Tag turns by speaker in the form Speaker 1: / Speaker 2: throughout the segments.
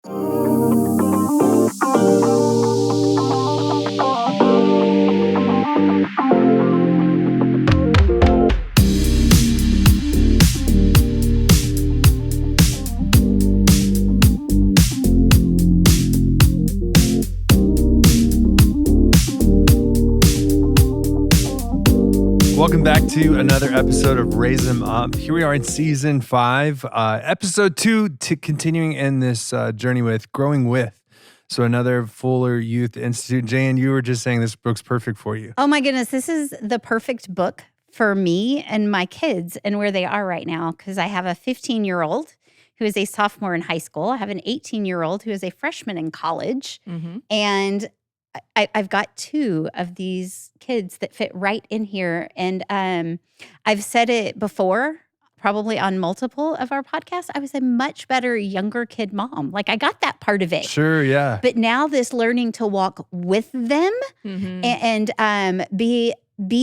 Speaker 1: Welcome back to another episode of Raise 'Em Up. Here we are in season 5, episode 2, continuing in this journey with Growing With. So another Fuller Youth Institute. Jan, you were just saying this book's perfect for you.
Speaker 2: Oh my goodness, this is the perfect book for me and my kids and where they are right now, because I have a 15-year-old who is a sophomore in high school. I have an 18-year-old who is a freshman in college. And I've got 2 of these kids that fit right in here. And I've said it before, probably on multiple of our podcasts. I was a much better younger kid mom. Like, I got that part of it.
Speaker 1: Sure, yeah.
Speaker 2: But now this learning to walk with them and be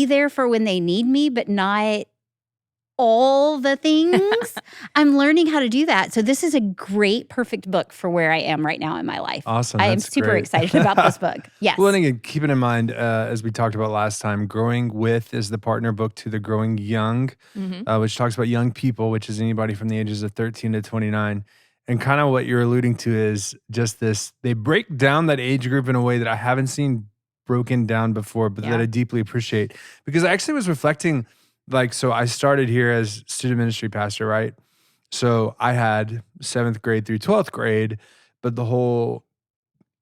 Speaker 2: there for when they need me, but not all the things. I'm learning how to do that. So this is a great, perfect book for where I am right now in my life.
Speaker 1: Awesome.
Speaker 2: I am super excited about this book. Yes.
Speaker 1: Well, and again, keeping in mind, as we talked about last time, Growing With is the partner book to the Growing Young, which talks about young people, which is anybody from the ages of 13 to 29. And kind of what you're alluding to is just this, they break down that age group in a way that I haven't seen broken down before, but that I deeply appreciate. Because I actually was reflecting, so I started here as student ministry pastor, right? So I had 7th grade through 12th grade, but the whole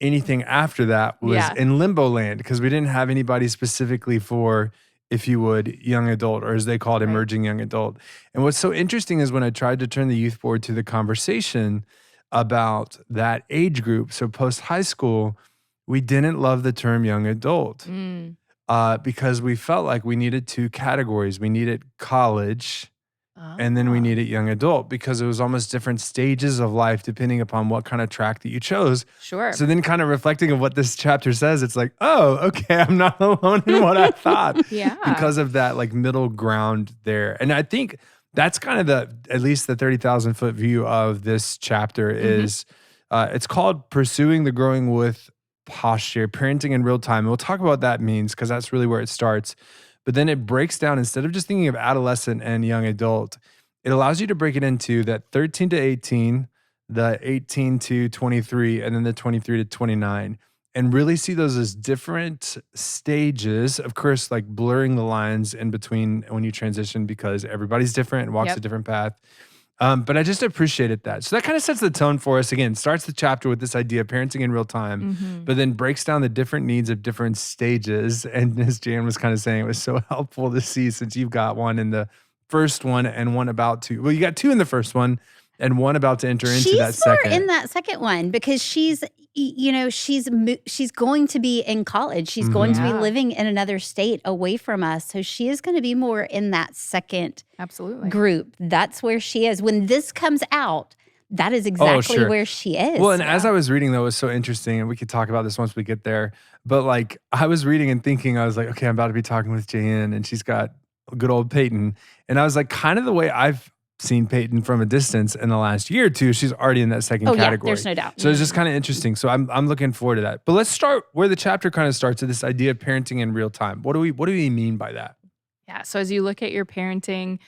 Speaker 1: anything after that was in limbo land because we didn't have anybody specifically for, if you would, young adult, or as they call it, emerging young adult. And what's so interesting is when I tried to turn the youth board to the conversation about that age group, so post-high school, we didn't love the term young adult. Because we felt like we needed 2 categories. We needed college, and then we needed young adult, because it was almost different stages of life depending upon what kind of track that you chose.
Speaker 3: Sure.
Speaker 1: So then kind of reflecting on what this chapter says, it's like, oh, okay, I'm not alone in what I thought. Because of that middle ground there. And I think that's kind of at least the 30,000-foot view of this chapter is, it's called Pursuing the Growing With Posture, Parenting in Real Time. And we'll talk about what that means because that's really where it starts. But then it breaks down, instead of just thinking of adolescent and young adult, it allows you to break it into that 13 to 18, the 18 to 23, and then the 23 to 29, and really see those as different stages. Of course, blurring the lines in between when you transition because everybody's different and walks a different path. But I just appreciated that. So that kind of sets the tone for us. Again, starts the chapter with this idea of parenting in real time, but then breaks down the different needs of different stages. And as Jan was kind of saying, it was so helpful to see, since you've got one in the first one and one about to, well, you got 2 in the first one and one about to enter into that second.
Speaker 2: She's more in that second one because she's going to be in college. She's going to be living in another state away from us. So she is going to be more in that second group. That's where she is. When this comes out, that is exactly where she is.
Speaker 1: Well, and as I was reading, though, it was so interesting, and we could talk about this once we get there. But I was reading and thinking, I was like, okay, I'm about to be talking with Jan, and she's got good old Peyton. And I was like, kind of the way I've seen Peyton from a distance in the last year or 2, she's already in that second category.
Speaker 2: There's no doubt.
Speaker 1: So it's just kind of interesting. So I'm looking forward to that. But let's start where the chapter kind of starts, with this idea of parenting in real time. What do we mean by that?
Speaker 3: Yeah. So as you look at your parenting,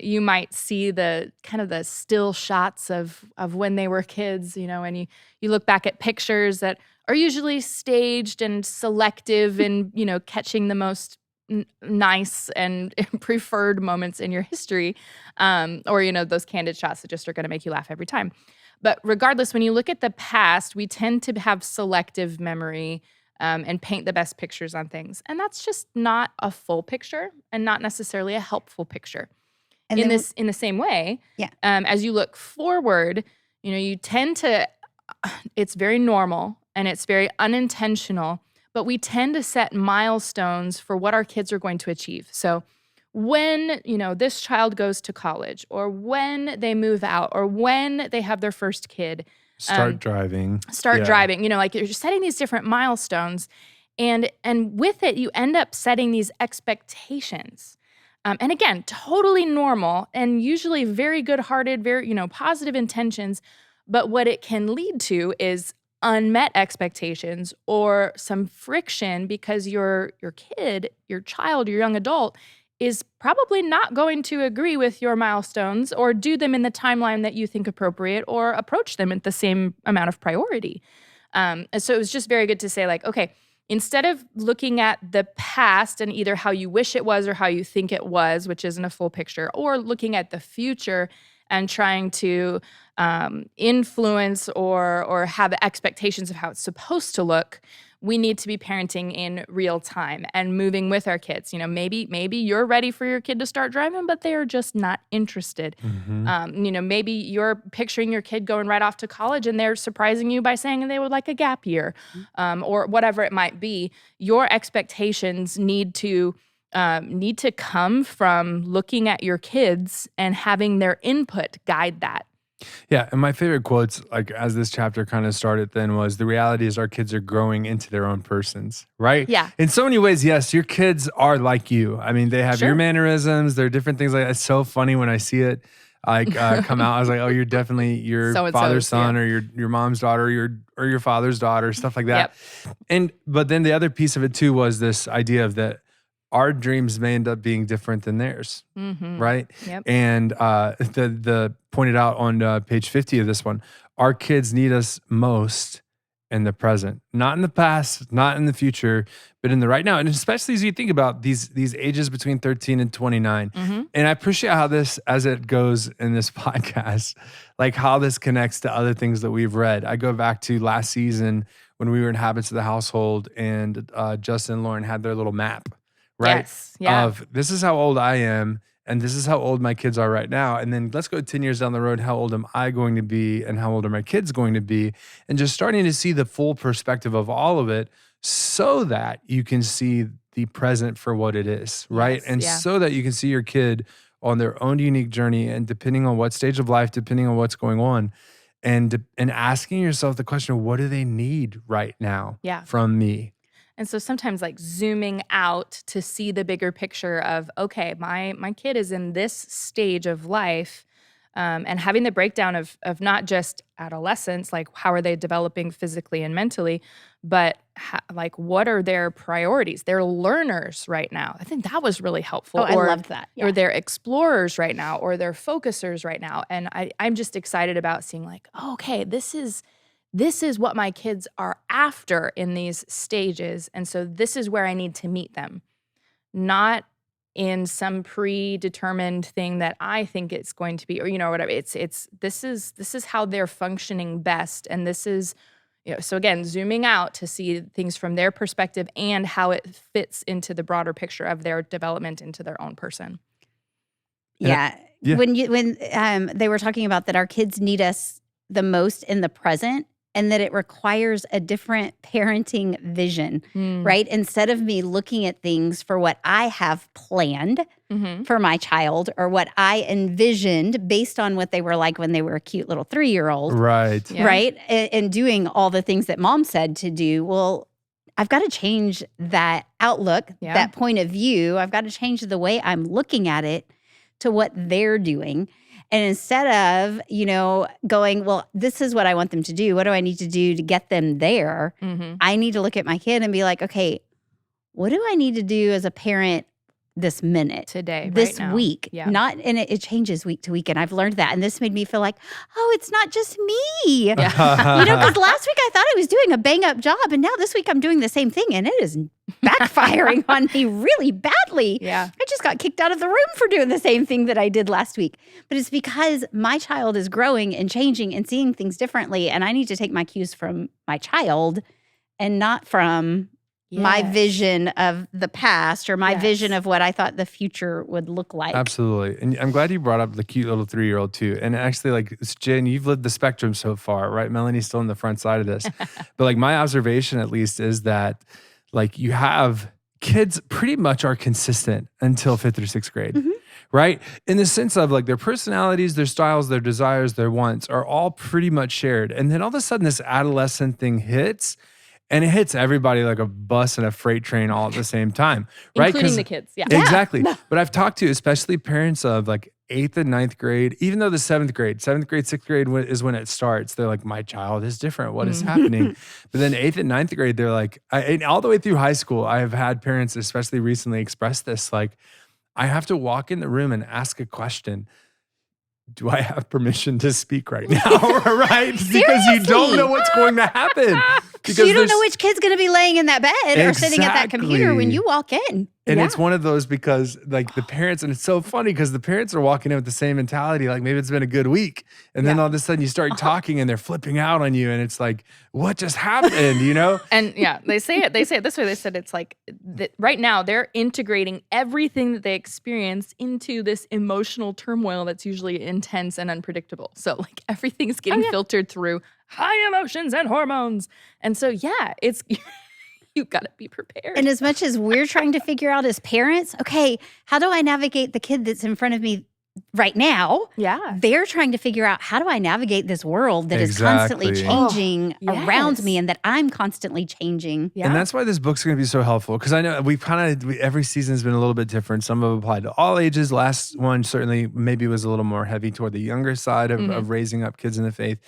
Speaker 3: you might see the kind of the still shots of when they were kids, and you look back at pictures that are usually staged and selective and, catching the most nice and preferred moments in your history, or those candid shots that just are going to make you laugh every time. But regardless, when you look at the past, we tend to have selective memory and paint the best pictures on things, and that's just not a full picture and not necessarily a helpful picture. And in the same way, as you look forward, you tend to. It's very normal and it's very unintentional. But we tend to set milestones for what our kids are going to achieve. So when, this child goes to college, or when they move out, or when they have their first kid.
Speaker 1: Start driving.
Speaker 3: You're setting these different milestones. And with it, you end up setting these expectations. And again, totally normal and usually very good-hearted, very, positive intentions. But what it can lead to is unmet expectations or some friction because your kid, your child, your young adult is probably not going to agree with your milestones or do them in the timeline that you think appropriate or approach them at the same amount of priority. And so it was just very good to say, like, okay, instead of looking at the past and either how you wish it was or how you think it was, which isn't a full picture, or looking at the future and trying to influence or have expectations of how it's supposed to look, we need to be parenting in real time and moving with our kids. You know, maybe you're ready for your kid to start driving, but they are just not interested. You know, maybe you're picturing your kid going right off to college and they're surprising you by saying they would like a gap year, or whatever it might be. Your expectations need to come from looking at your kids and having their input guide that.
Speaker 1: Yeah, and my favorite quotes, like as this chapter kind of started then, was the reality is our kids are growing into their own persons, right?
Speaker 3: Yeah.
Speaker 1: In so many ways, yes, your kids are like you. I mean, they have
Speaker 3: Sure.
Speaker 1: your mannerisms. There are different things like that. It's so funny when I see it come out. I was like, oh, you're definitely your father's son, or your mom's daughter, or your father's daughter, stuff like that.
Speaker 3: Yep.
Speaker 1: But then the other piece of it too was this idea of that our dreams may end up being different than theirs, right?
Speaker 3: Yep.
Speaker 1: And the pointed out on page 50 of this one, our kids need us most in the present, not in the past, not in the future, but in the right now. And especially as you think about these ages between 13 and 29. And I appreciate how this, as it goes in this podcast, like how this connects to other things that we've read. I go back to last season when we were in Habits of the Household and Justin and Lauren had their little map. Right?
Speaker 3: Yes. Yeah.
Speaker 1: Of this is how old I am, and this is how old my kids are right now. And then let's go 10 years down the road. How old am I going to be, and how old are my kids going to be? And just starting to see the full perspective of all of it so that you can see the present for what it is, right?
Speaker 3: Yes,
Speaker 1: and so that you can see your kid on their own unique journey, and depending on what stage of life, depending on what's going on, and asking yourself the question, what do they need right now from me?
Speaker 3: And so sometimes like zooming out to see the bigger picture of, okay, my kid is in this stage of life, and having the breakdown of not just adolescents, like how are they developing physically and mentally, but like what are their priorities? They're learners right now. I think that was really helpful.
Speaker 2: Oh, I loved that.
Speaker 3: Or they're explorers right now, or they're focusers right now. And I'm just excited about seeing like, oh, okay, this is what my kids are after in these stages. And so this is where I need to meet them, not in some predetermined thing that I think it's going to be, or, you know, whatever. This is how they're functioning best. And this is, you know, so again, zooming out to see things from their perspective and how it fits into the broader picture of their development into their own person.
Speaker 2: Yeah. When they were talking about that our kids need us the most in the present, and that it requires a different parenting vision, right? Instead of me looking at things for what I have planned for my child or what I envisioned based on what they were like when they were a cute little 3-year-old.
Speaker 1: Right.
Speaker 2: Yeah. Right? And doing all the things that mom said to do. Well, I've got to change that outlook, that point of view. I've got to change the way I'm looking at it to what they're doing. And instead of, you know, going, well, this is what I want them to do. What do I need to do to get them there? I need to look at my kid and be like, okay, what do I need to do as a parent this minute,
Speaker 3: today,
Speaker 2: this
Speaker 3: right now.
Speaker 2: week? Not, and it changes week to week. And I've learned that. And this made me feel like, oh, it's not just me. You know, because last week I thought I was doing a bang up job. And now this week I'm doing the same thing. And it is backfiring on me really badly. I just got kicked out of the room for doing the same thing that I did last week. But it's because my child is growing and changing and seeing things differently. And I need to take my cues from my child and not from my vision of the past or my vision of what I thought the future would look like.
Speaker 1: Absolutely. And I'm glad you brought up the cute little 3-year-old too. And actually, like, Jen, you've lived the spectrum so far, right? Melanie's still on the front side of this. But like my observation at least is that like you have kids pretty much are consistent until 5th or 6th grade, right? In the sense of like their personalities, their styles, their desires, their wants are all pretty much shared. And then all of a sudden this adolescent thing hits. And it hits everybody like a bus and a freight train all at the same time, right?
Speaker 3: Including the kids,
Speaker 1: Exactly. But I've talked to especially parents of like 8th and 9th grade, even though the 7th grade, 6th grade is when it starts. They're like, my child is different. What is happening? But then 8th and 9th grade, they're like, and all the way through high school, I have had parents, especially recently, express this. Like, I have to walk in the room and ask a question. Do I have permission to speak right now? Right? Because you don't know what's going to happen.
Speaker 2: Because you don't know which kid's going to be laying in that bed or sitting at that computer when you walk in.
Speaker 1: And it's one of those because like the parents, and it's so funny because the parents are walking in with the same mentality, like maybe it's been a good week. And then all of a sudden you start talking and they're flipping out on you. And it's like, what just happened, you know?
Speaker 3: And they say it this way. They said it's like right now they're integrating everything that they experience into this emotional turmoil that's usually intense and unpredictable. So like everything's getting filtered through high emotions and hormones. And so, it's... You've got to be prepared.
Speaker 2: And as much as we're trying to figure out as parents, okay, how do I navigate the kid that's in front of me right now?
Speaker 3: Yeah.
Speaker 2: They're trying to figure out, how do I navigate this world that is constantly changing around me and that I'm constantly changing?
Speaker 1: Yeah. And that's why this book's going to be so helpful. Because I know every season's been a little bit different. Some have applied to all ages. Last one certainly maybe was a little more heavy toward the younger side of raising up kids in the faith.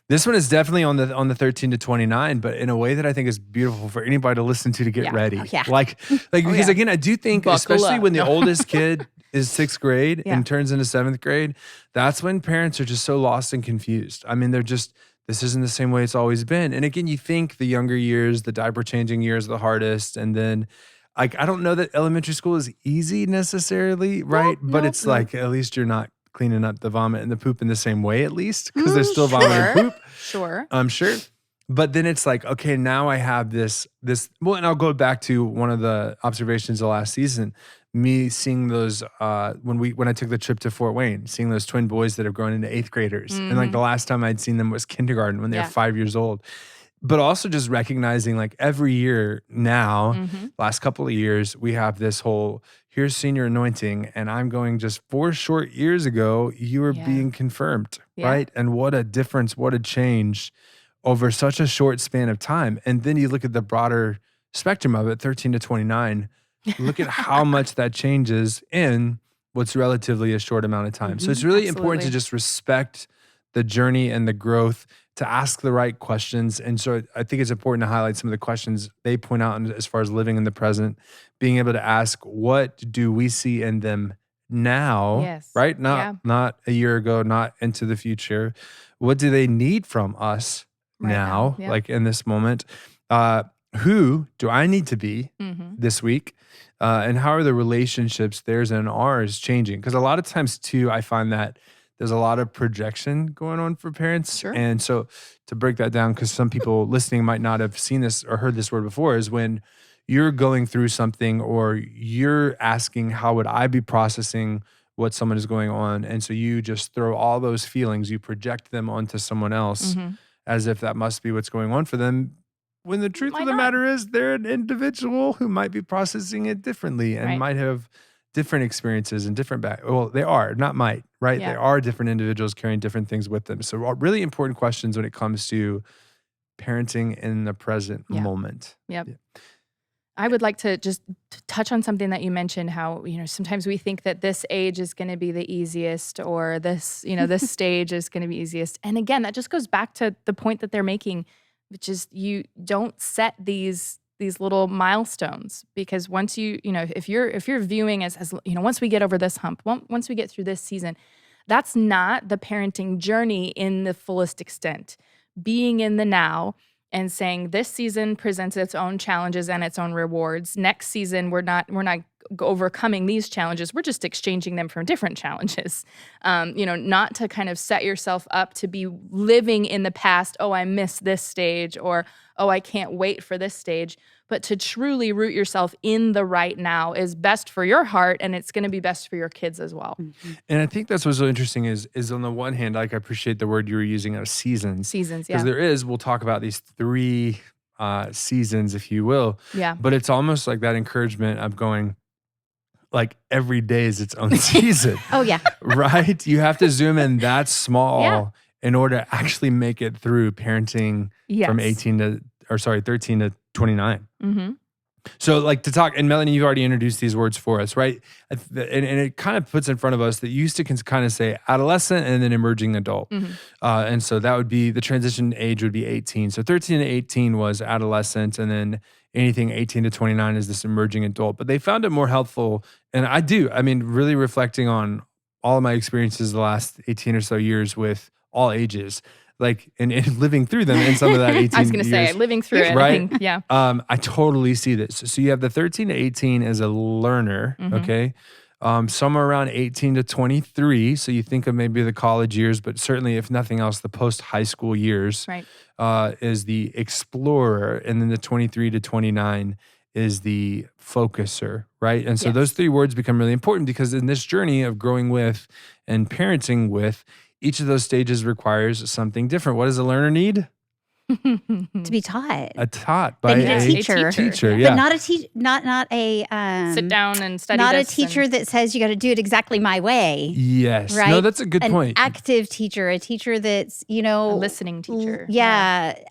Speaker 1: This one is definitely on the 13 to 29, but in a way that I think is beautiful for anybody to listen to get ready.
Speaker 2: Oh, yeah.
Speaker 1: Like because again, I do think, especially when the oldest kid is 6th grade and turns into 7th grade, that's when parents are just so lost and confused. I mean, they're just, this isn't the same way it's always been. And again, you think the younger years, the diaper changing years, are the hardest, and then like I don't know that elementary school is easy necessarily, right? But it's like at least you're not cleaning up the vomit and the poop in the same way, at least, because there's still vomit and poop.
Speaker 3: Sure.
Speaker 1: I'm sure. But then it's like, okay, now I have this, well, and I'll go back to one of the observations of last season, me seeing those, when I took the trip to Fort Wayne, seeing those twin boys that have grown into 8th graders. And like the last time I'd seen them was kindergarten when they were 5 years old. But also just recognizing like every year now, last couple of years, we have this whole, here's senior anointing. And I'm going, just 4 short years ago, you were being confirmed, right? And what a difference, what a change over such a short span of time. And then you look at the broader spectrum of it, 13 to 29, look at how much that changes in what's relatively a short amount of time. So it's really important to just respect the journey and the growth, to ask the right questions. And so I think it's important to highlight some of the questions they point out as far as living in the present, being able to ask, what do we see in them now, right? Not a year ago, not into the future. What do they need from us now, like in this moment? Who do I need to be this week? And how are the relationships, theirs and ours, changing? Because a lot of times too, I find that there's a lot of projection going on for parents. Sure. And so to break that down, because some people listening might not have seen this or heard this word before, is when you're going through something or you're asking, how would I be processing what someone is going on? And so you just throw all those feelings, you project them onto someone else as if that must be what's going on for them. When the truth of the matter is they're an individual who might be processing it differently and might have different experiences and different well, they are, not might, right? Yeah. They are different individuals carrying different things with them. So really important questions when it comes to parenting in the present moment.
Speaker 3: Yep. Yeah. I would like to just touch on something that you mentioned, how, sometimes we think that this age is going to be the easiest, or this, this stage is going to be easiest. And again, that just goes back to the point that they're making, which is you don't set these little milestones, because once if you're viewing as once we get over this hump, once we get through this season, that's not the parenting journey in the fullest extent. Being in the now and saying this season presents its own challenges and its own rewards. Next season, we're not overcoming these challenges. We're just exchanging them for different challenges. Not to kind of set yourself up to be living in the past. Oh, I missed this stage, or oh, I can't wait for this stage. But to truly root yourself in the right now is best for your heart, and it's going to be best for your kids as well.
Speaker 1: And I think that's what's so interesting is on the one hand, like I appreciate the word you were using of seasons.
Speaker 3: Seasons, yeah.
Speaker 1: Because we'll talk about these 3 seasons, if you will.
Speaker 3: Yeah.
Speaker 1: But it's almost like that encouragement of going, like every day is its own season.
Speaker 2: Oh, yeah.
Speaker 1: Right? You have to zoom in that small in order to actually make it through parenting from 13 to 29. So like to talk, and Melanie, you've already introduced these words for us, right? And it kind of puts in front of us that you used to kind of say adolescent and then emerging adult. And so that would be, the transition age would be 18. So 13 to 18 was adolescent, and then anything 18 to 29 is this emerging adult. But they found it more helpful. And I mean, really reflecting on all of my experiences the last 18 or so years with all ages, like and living through them in some of that 18
Speaker 3: I was going to say, living through it.
Speaker 1: Right?
Speaker 3: I think, yeah.
Speaker 1: I totally see this. So you have the 13 to 18 as a learner, okay? Somewhere around 18 to 23. So you think of maybe the college years, but certainly if nothing else, the post-high school years
Speaker 3: Right.
Speaker 1: Is the explorer. And then the 23 to 29 is the focuser, right? And so those three words become really important because in this journey of growing with and parenting with, each of those stages requires something different. What does a learner need?
Speaker 2: To be taught.
Speaker 1: Taught by
Speaker 2: They need a teacher.
Speaker 1: teacher,
Speaker 2: But not a
Speaker 3: sit down and study
Speaker 2: not
Speaker 3: this.
Speaker 2: a teacher that says you got to do it exactly my way.
Speaker 1: Yes.
Speaker 2: Right?
Speaker 1: No, that's a good
Speaker 2: An
Speaker 1: point.
Speaker 2: active teacher, a teacher that's,
Speaker 3: a listening teacher.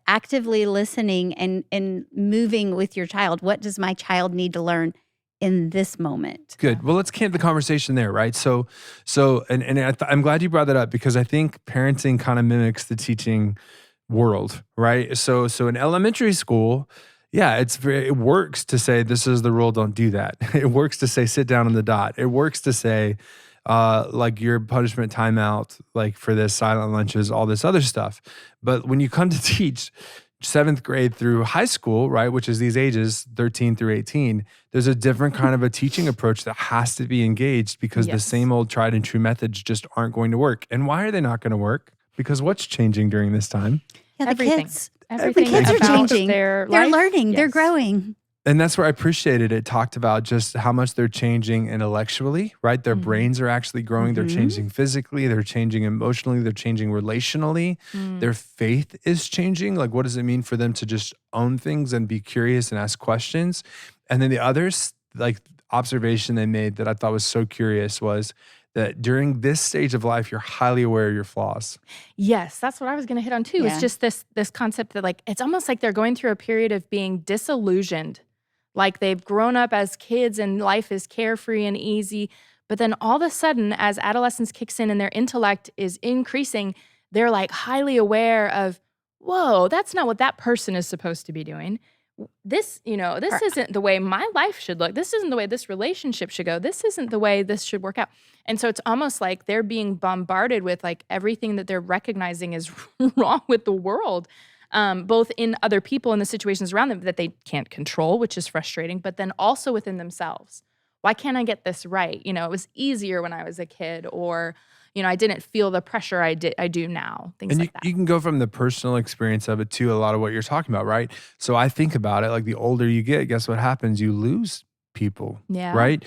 Speaker 2: Actively listening and moving with your child. What does my child need to learn in this moment?
Speaker 1: Good. Well, let's camp the conversation there, right? So, I'm glad you brought that up because I think parenting kind of mimics the teaching world, right? So in elementary school, it works to say this is the rule, don't do that. It works to say sit down on the dot. It works to say like your punishment timeout, like for this, silent lunches, all this other stuff. But when you come to teach 7th grade through high school, right, which is these ages 13 through 18, there's a different kind of a teaching approach that has to be engaged because the same old tried and true methods just aren't going to work. And why are they not going to work? Because what's changing during this time?
Speaker 2: Yeah, the
Speaker 3: Everything.
Speaker 2: kids
Speaker 3: Everything
Speaker 2: are
Speaker 3: about
Speaker 2: changing.
Speaker 3: They're
Speaker 2: They're learning. They're growing.
Speaker 1: And that's where I appreciated it. Talked about just how much they're changing intellectually, right? Their brains are actually growing. They're changing physically. They're changing emotionally. They're changing relationally. Their faith is changing. Like, what does it mean for them to just own things and be curious and ask questions? And then the others, like observation they made that I thought was so curious was that during this stage of life, you're highly aware of your flaws.
Speaker 3: Yes, that's what I was going to hit on too.
Speaker 2: Yeah.
Speaker 3: It's just this concept that like, it's almost like they're going through a period of being disillusioned. Like they've grown up as kids and life is carefree and easy. But then all of a sudden, as adolescence kicks in and their intellect is increasing, they're like highly aware of, whoa, that's not what that person is supposed to be doing. This isn't the way my life should look. This isn't the way this relationship should go. This isn't the way this should work out. And so it's almost like they're being bombarded with like everything that they're recognizing is wrong with the world, both in other people and the situations around them that they can't control, which is frustrating, but then also within themselves. Why can't I get this right? It was easier when I was a kid, or I didn't feel the pressure I do now, things like that.
Speaker 1: You can go from the personal experience of it to a lot of what you're talking about, right? So I think about it, like the older you get, guess what happens? You lose people, right?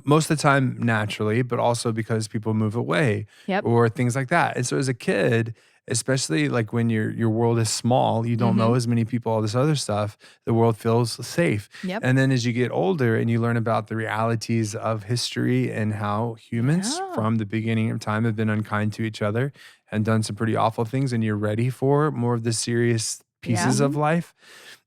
Speaker 1: Most of the time naturally, but also because people move away or things like that. And so as a kid, especially like when your world is small, you don't know as many people, all this other stuff, the world feels safe. And then as you get older and you learn about the realities of history and how humans from the beginning of time have been unkind to each other and done some pretty awful things, and you're ready for more of the serious pieces of life,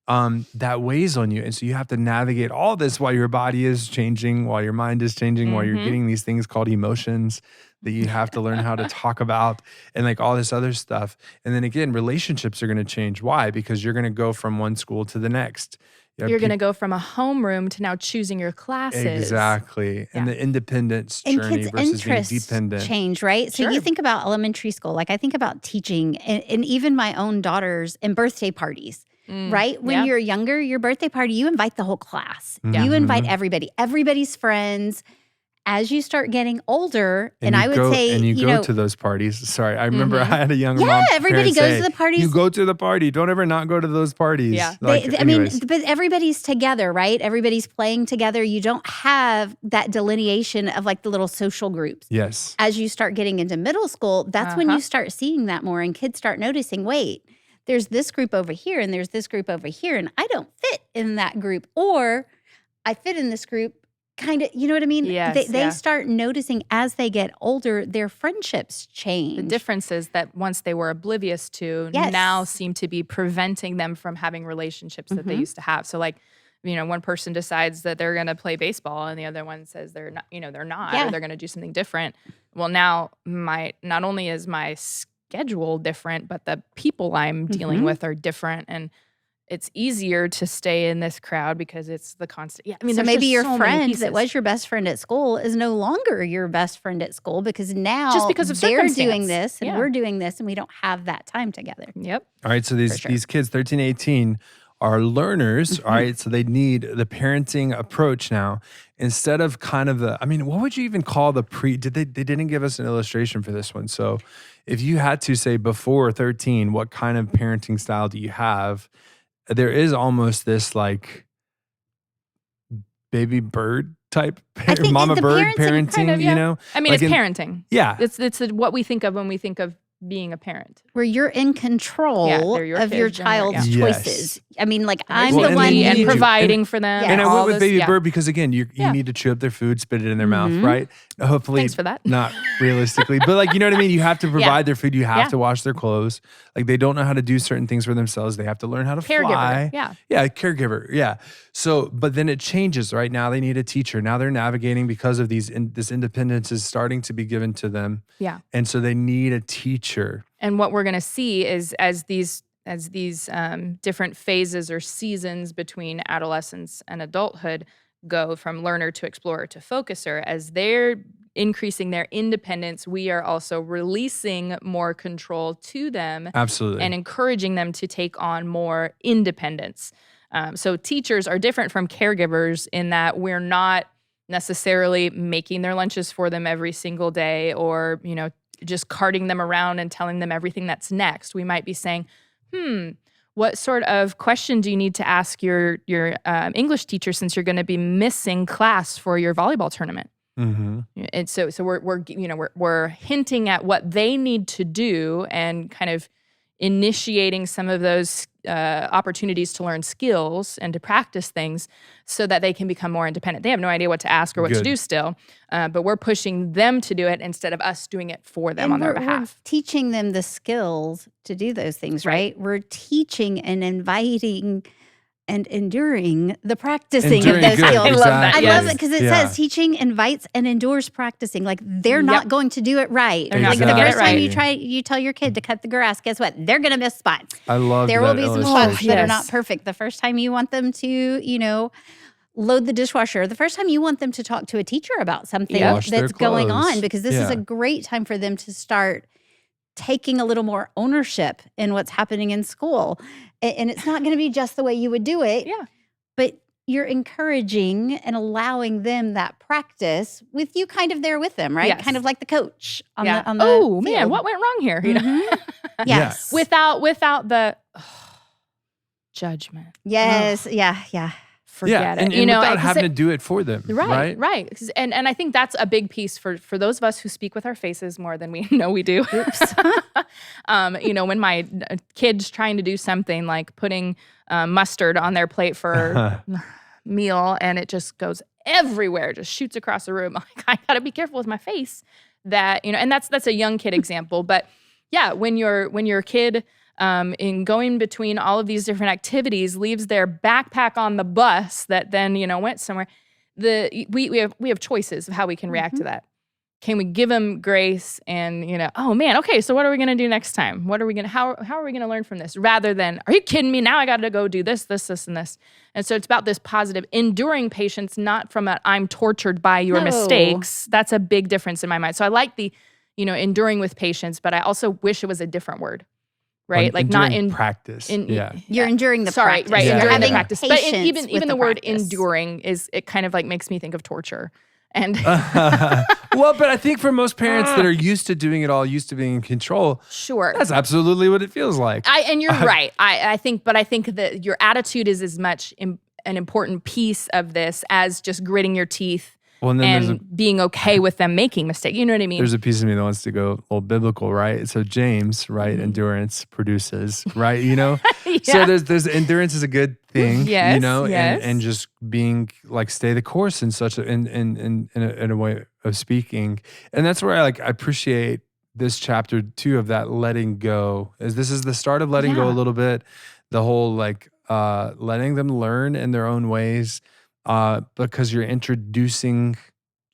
Speaker 1: that weighs on you. And so you have to navigate all this while your body is changing, while your mind is changing, while you're getting these things called emotions that you have to learn how to talk about, and like all this other stuff. And then again, relationships are going to change. Why? Because you're going to go from one school to the next.
Speaker 3: You're going to go from a homeroom to now choosing your classes.
Speaker 1: Exactly. And the independence journey versus being dependent.
Speaker 2: Change, right? So you think about elementary school, like I think about teaching and even my own daughters and birthday parties. Right? When you're younger, your birthday party, you invite the whole class. You invite everybody, everybody's friends. As you start getting older, and I would say,
Speaker 1: and you go to those parties. Sorry, I remember I had a younger mom.
Speaker 2: Yeah, everybody goes to the parties.
Speaker 1: You go to the party. Don't ever not go to those parties.
Speaker 3: Yeah.
Speaker 1: Like,
Speaker 2: but everybody's together, right? Everybody's playing together. You don't have that delineation of like the little social groups.
Speaker 1: Yes.
Speaker 2: As you start getting into middle school, that's when you start seeing that more, and kids start noticing, wait, there's this group over here and there's this group over here, and I don't fit in that group, or I fit in this group. Kind of, you know what I mean?
Speaker 3: Yes,
Speaker 2: they start noticing as they get older, their friendships change.
Speaker 3: The differences that once they were oblivious to now seem to be preventing them from having relationships that they used to have. So like one person decides that they're going to play baseball and the other one says they're not, they're not,
Speaker 2: Yeah.
Speaker 3: or they're going to do something different. Well, now not only is my schedule different, but the people I'm dealing with are different, and it's easier to stay in this crowd because it's the constant. Yeah, I mean,
Speaker 2: so maybe your
Speaker 3: so
Speaker 2: friend that was your best friend at school is no longer your best friend at school because now
Speaker 3: just because of
Speaker 2: they're doing
Speaker 3: circumstance.
Speaker 2: this and we're doing this and we don't have that time together.
Speaker 3: Yep.
Speaker 1: All right, so these kids, 13, 18, are learners, all right? So they need the parenting approach now instead of kind of what would you even call the they didn't give us an illustration for this one. So if you had to say before 13, what kind of parenting style do you have? There is almost this like baby bird type, mama bird parenting,
Speaker 3: kind of,
Speaker 1: you know?
Speaker 3: I mean, it's parenting.
Speaker 1: Yeah.
Speaker 3: It's what we think of when we think of being a parent.
Speaker 2: Where you're in control of your child's choices. I mean, like I'm the one
Speaker 3: and providing for them.
Speaker 1: And I went with baby bird because again, you need to chew up their food, spit it in their mouth, right? Hopefully,
Speaker 3: thanks for that.
Speaker 1: Not realistically, but like, you know what I mean? You have to provide their food. You have to wash their clothes. Like they don't know how to do certain things for themselves. They have to learn how to fly. Yeah, caregiver. Yeah. So, but then it changes, right? Now they need a teacher. Now they're navigating because of this independence is starting to be given to them.
Speaker 3: Yeah.
Speaker 1: And so they need a teacher.
Speaker 3: And what we're going to see is as these different phases or seasons between adolescence and adulthood go from learner to explorer to focuser, as they're increasing their independence, we are also releasing more control to them.
Speaker 1: Absolutely.
Speaker 3: And encouraging them to take on more independence. So teachers are different from caregivers in that we're not necessarily making their lunches for them every single day or, just carting them around and telling them everything that's next. We might be saying, what sort of question do you need to ask your English teacher since you're going to be missing class for your volleyball tournament? Mm-hmm. And so we're hinting at what they need to do and kind of initiating some of those opportunities to learn skills and to practice things so that they can become more independent. They have no idea what to ask or what to do still, but we're pushing them to do it instead of us doing it for them on their behalf.
Speaker 2: We're teaching them the skills to do those things, right? We're teaching and inviting and enduring the practicing of those skills.
Speaker 3: I love that.
Speaker 2: I love it because it says teaching invites and endures practicing. Like they're not going to do it right.
Speaker 3: They're not
Speaker 2: like
Speaker 3: going to
Speaker 2: the
Speaker 3: get it
Speaker 2: first
Speaker 3: right.
Speaker 2: time you tell your kid to cut the grass, guess what? They're going to miss spots.
Speaker 1: I love
Speaker 2: there
Speaker 1: that
Speaker 2: will be some spots that are not
Speaker 3: Yes.
Speaker 2: perfect. The first time you want them to, load the dishwasher. The first time you want them to talk to a teacher about something that's going on, because this is a great time for them to start taking a little more ownership in what's happening in school. And it's not going to be just the way you would do it.
Speaker 3: Yeah.
Speaker 2: But you're encouraging and allowing them that practice with you kind of there with them, right?
Speaker 3: Yes.
Speaker 2: Kind of like the coach on
Speaker 3: Yeah.
Speaker 2: the
Speaker 3: Oh,
Speaker 2: field.
Speaker 3: man, what went wrong here?
Speaker 2: Yes.
Speaker 3: Without the judgment.
Speaker 2: Yes. Yeah.
Speaker 3: Forget it.
Speaker 1: And without having to do it for them. Right.
Speaker 3: And I think that's a big piece for those of us who speak with our faces more than we know we do. Oops. When my kid's trying to do something like putting mustard on their plate for meal and it just goes everywhere, just shoots across the room. I gotta be careful with my face. That and that's a young kid example, but yeah, when your kid in going between all of these different activities leaves their backpack on the bus that then went somewhere, we have choices of how we can react to that. Can we give them grace and oh man, okay, so what are we gonna do next time? How are we gonna learn from this? Rather than, are you kidding me? Now I gotta go do this, and this. And so it's about this positive, enduring patience, not from I'm tortured by your mistakes. That's a big difference in my mind. So I like the enduring with patience, but I also wish it was a different word. Right, like not in
Speaker 1: practice.
Speaker 2: You're enduring the practice.
Speaker 3: Right, enduring the
Speaker 2: having
Speaker 3: practice. But even the word
Speaker 2: practice.
Speaker 3: enduring it kind of like makes me think of torture. And
Speaker 1: well, but I think for most parents that are used to doing it all, used to being in control,
Speaker 3: sure,
Speaker 1: that's absolutely what it feels like.
Speaker 3: And you're right. I think that your attitude is as much an important piece of this as just gritting your teeth. Well, and then being okay with them making mistakes. You know what I mean?
Speaker 1: There's a piece of me that wants to go old biblical, right? So James, right? Endurance produces, right? So there's endurance is a good thing,
Speaker 3: yes,
Speaker 1: and just being like stay the course in such in a way of speaking. And that's where I appreciate this chapter 2 of that letting go. As this is the start of letting go a little bit. The whole letting them learn in their own ways, because you're introducing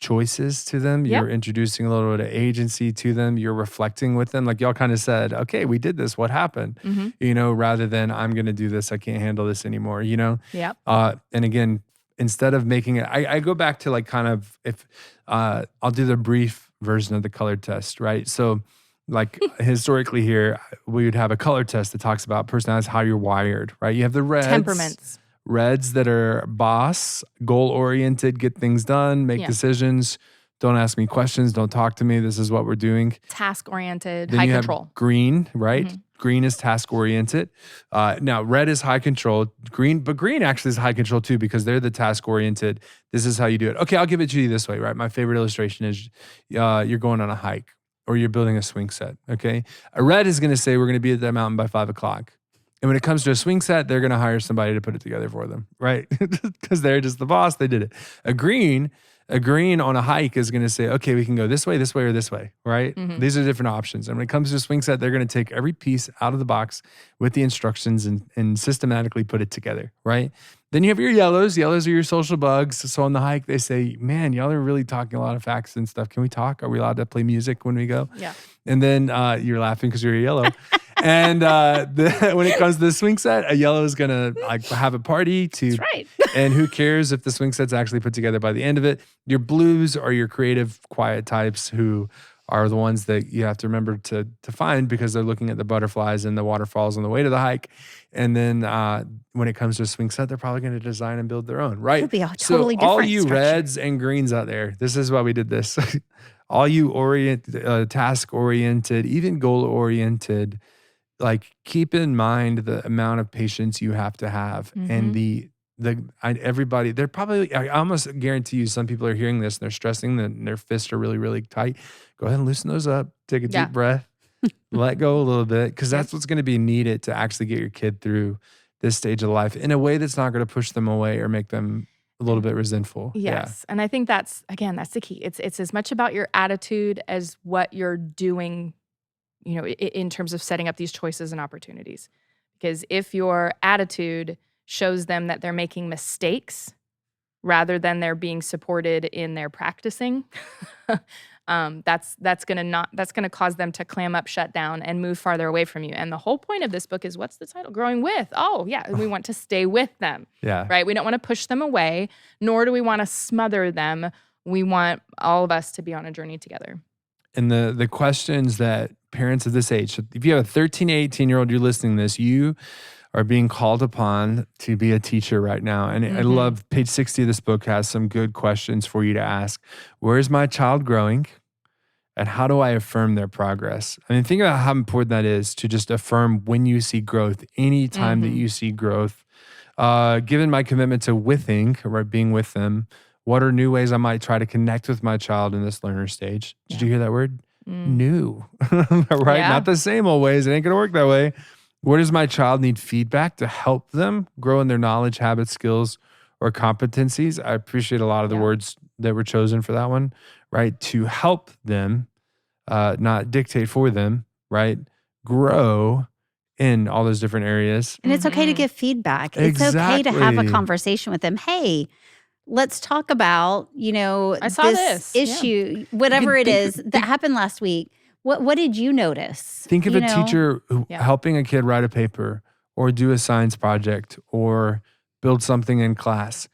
Speaker 1: choices to them.
Speaker 3: Yeah.
Speaker 1: You're introducing a little bit of agency to them. You're reflecting with them. Like y'all kind of said, okay, we did this. What happened? Rather than I'm going to do this. I can't handle this anymore,
Speaker 3: Yeah.
Speaker 1: And again, instead of making it, I go back to like kind of if I'll do the brief version of the color test, right? So like historically here, we would have a color test that talks about personalities, how you're wired, right? You have the reds.
Speaker 3: Temperaments.
Speaker 1: Reds that are boss, goal-oriented, get things done, make decisions. Don't ask me questions. Don't talk to me. This is what we're doing.
Speaker 3: Task-oriented,
Speaker 1: Then
Speaker 3: high
Speaker 1: you
Speaker 3: control.
Speaker 1: Have green, right? Green is task-oriented. Now, red is high control. But green actually is high control too because they're the task-oriented. This is how you do it. Okay, I'll give it to you this way, right? My favorite illustration is you're going on a hike or you're building a swing set, okay? A red is going to say we're going to be at that mountain by 5 o'clock. And when it comes to a swing set, they're going to hire somebody to put it together for them, right? Because they're just the boss. They did it. A green on a hike is going to say, okay, we can go this way, or this way, right? These are different options. And when it comes to a swing set, they're going to take every piece out of the box with the instructions and systematically put it together, right? Then you have your yellows. Yellows are your social bugs. So on the hike, they say, man, y'all are really talking a lot of facts and stuff. Can we talk? Are we allowed to play music when we go?
Speaker 3: Yeah.
Speaker 1: And then you're laughing because you're a yellow. And when it comes to the swing set, a yellow is gonna like have a party to.
Speaker 2: That's right.
Speaker 1: And who cares if the swing set's actually put together by the end of it? Your blues are your creative, quiet types who are the ones that you have to remember to find because they're looking at the butterflies and the waterfalls on the way to the hike. And then when it comes to a swing set, they're probably going to design and build their own, right?
Speaker 2: It'll be a totally
Speaker 1: so all
Speaker 2: different
Speaker 1: you
Speaker 2: structure.
Speaker 1: reds and greens out there, this is why we did this. All you task-oriented, even goal-oriented, like keep in mind the amount of patience you have to have and everybody, they're probably, I almost guarantee you some people are hearing this and they're stressing and their fists are really, really tight. Go ahead and loosen those up. Take a deep breath. Let go a little bit because that's what's going to be needed to actually get your kid through this stage of life in a way that's not going to push them away or make them a little bit resentful.
Speaker 3: Yes. And I think that's the key. It's as much about your attitude as what you're doing, in terms of setting up these choices and opportunities. Because if your attitude shows them that they're making mistakes rather than they're being supported in their practicing, that's gonna cause them to clam up, shut down, and move farther away from you. And the whole point of this book is, what's the title? Growing with. Oh yeah, we want to stay with them.
Speaker 1: Yeah.
Speaker 3: Right. We don't want to push them away, nor do we want to smother them. We want all of us to be on a journey together.
Speaker 1: And the questions that parents of this age, so if you have a 13, 18-year-old, you're listening to this, you are being called upon to be a teacher right now. And I love page 60 of this book has some good questions for you to ask. Where is my child growing? And how do I affirm their progress? I mean, think about how important that is to just affirm when you see growth, anytime that you see growth. Given my commitment to withing, right, being with them, what are new ways I might try to connect with my child in this learner stage? Did you hear that word? New, right?
Speaker 3: Yeah.
Speaker 1: Not the same old ways. It ain't gonna work that way. Where does my child need feedback to help them grow in their knowledge, habits, skills, or competencies? I appreciate a lot of the words that were chosen for that one, right? To help them, not dictate for them, right? Grow in all those different areas.
Speaker 2: And it's okay to give feedback. It's okay to have a
Speaker 1: Exactly.
Speaker 2: conversation with them. Hey, let's talk about,
Speaker 3: I saw this.
Speaker 2: issue, whatever it is that happened last week. What did you notice?
Speaker 1: Think of
Speaker 2: You
Speaker 1: a
Speaker 2: know?
Speaker 1: teacher helping a kid write a paper or do a science project or build something in class.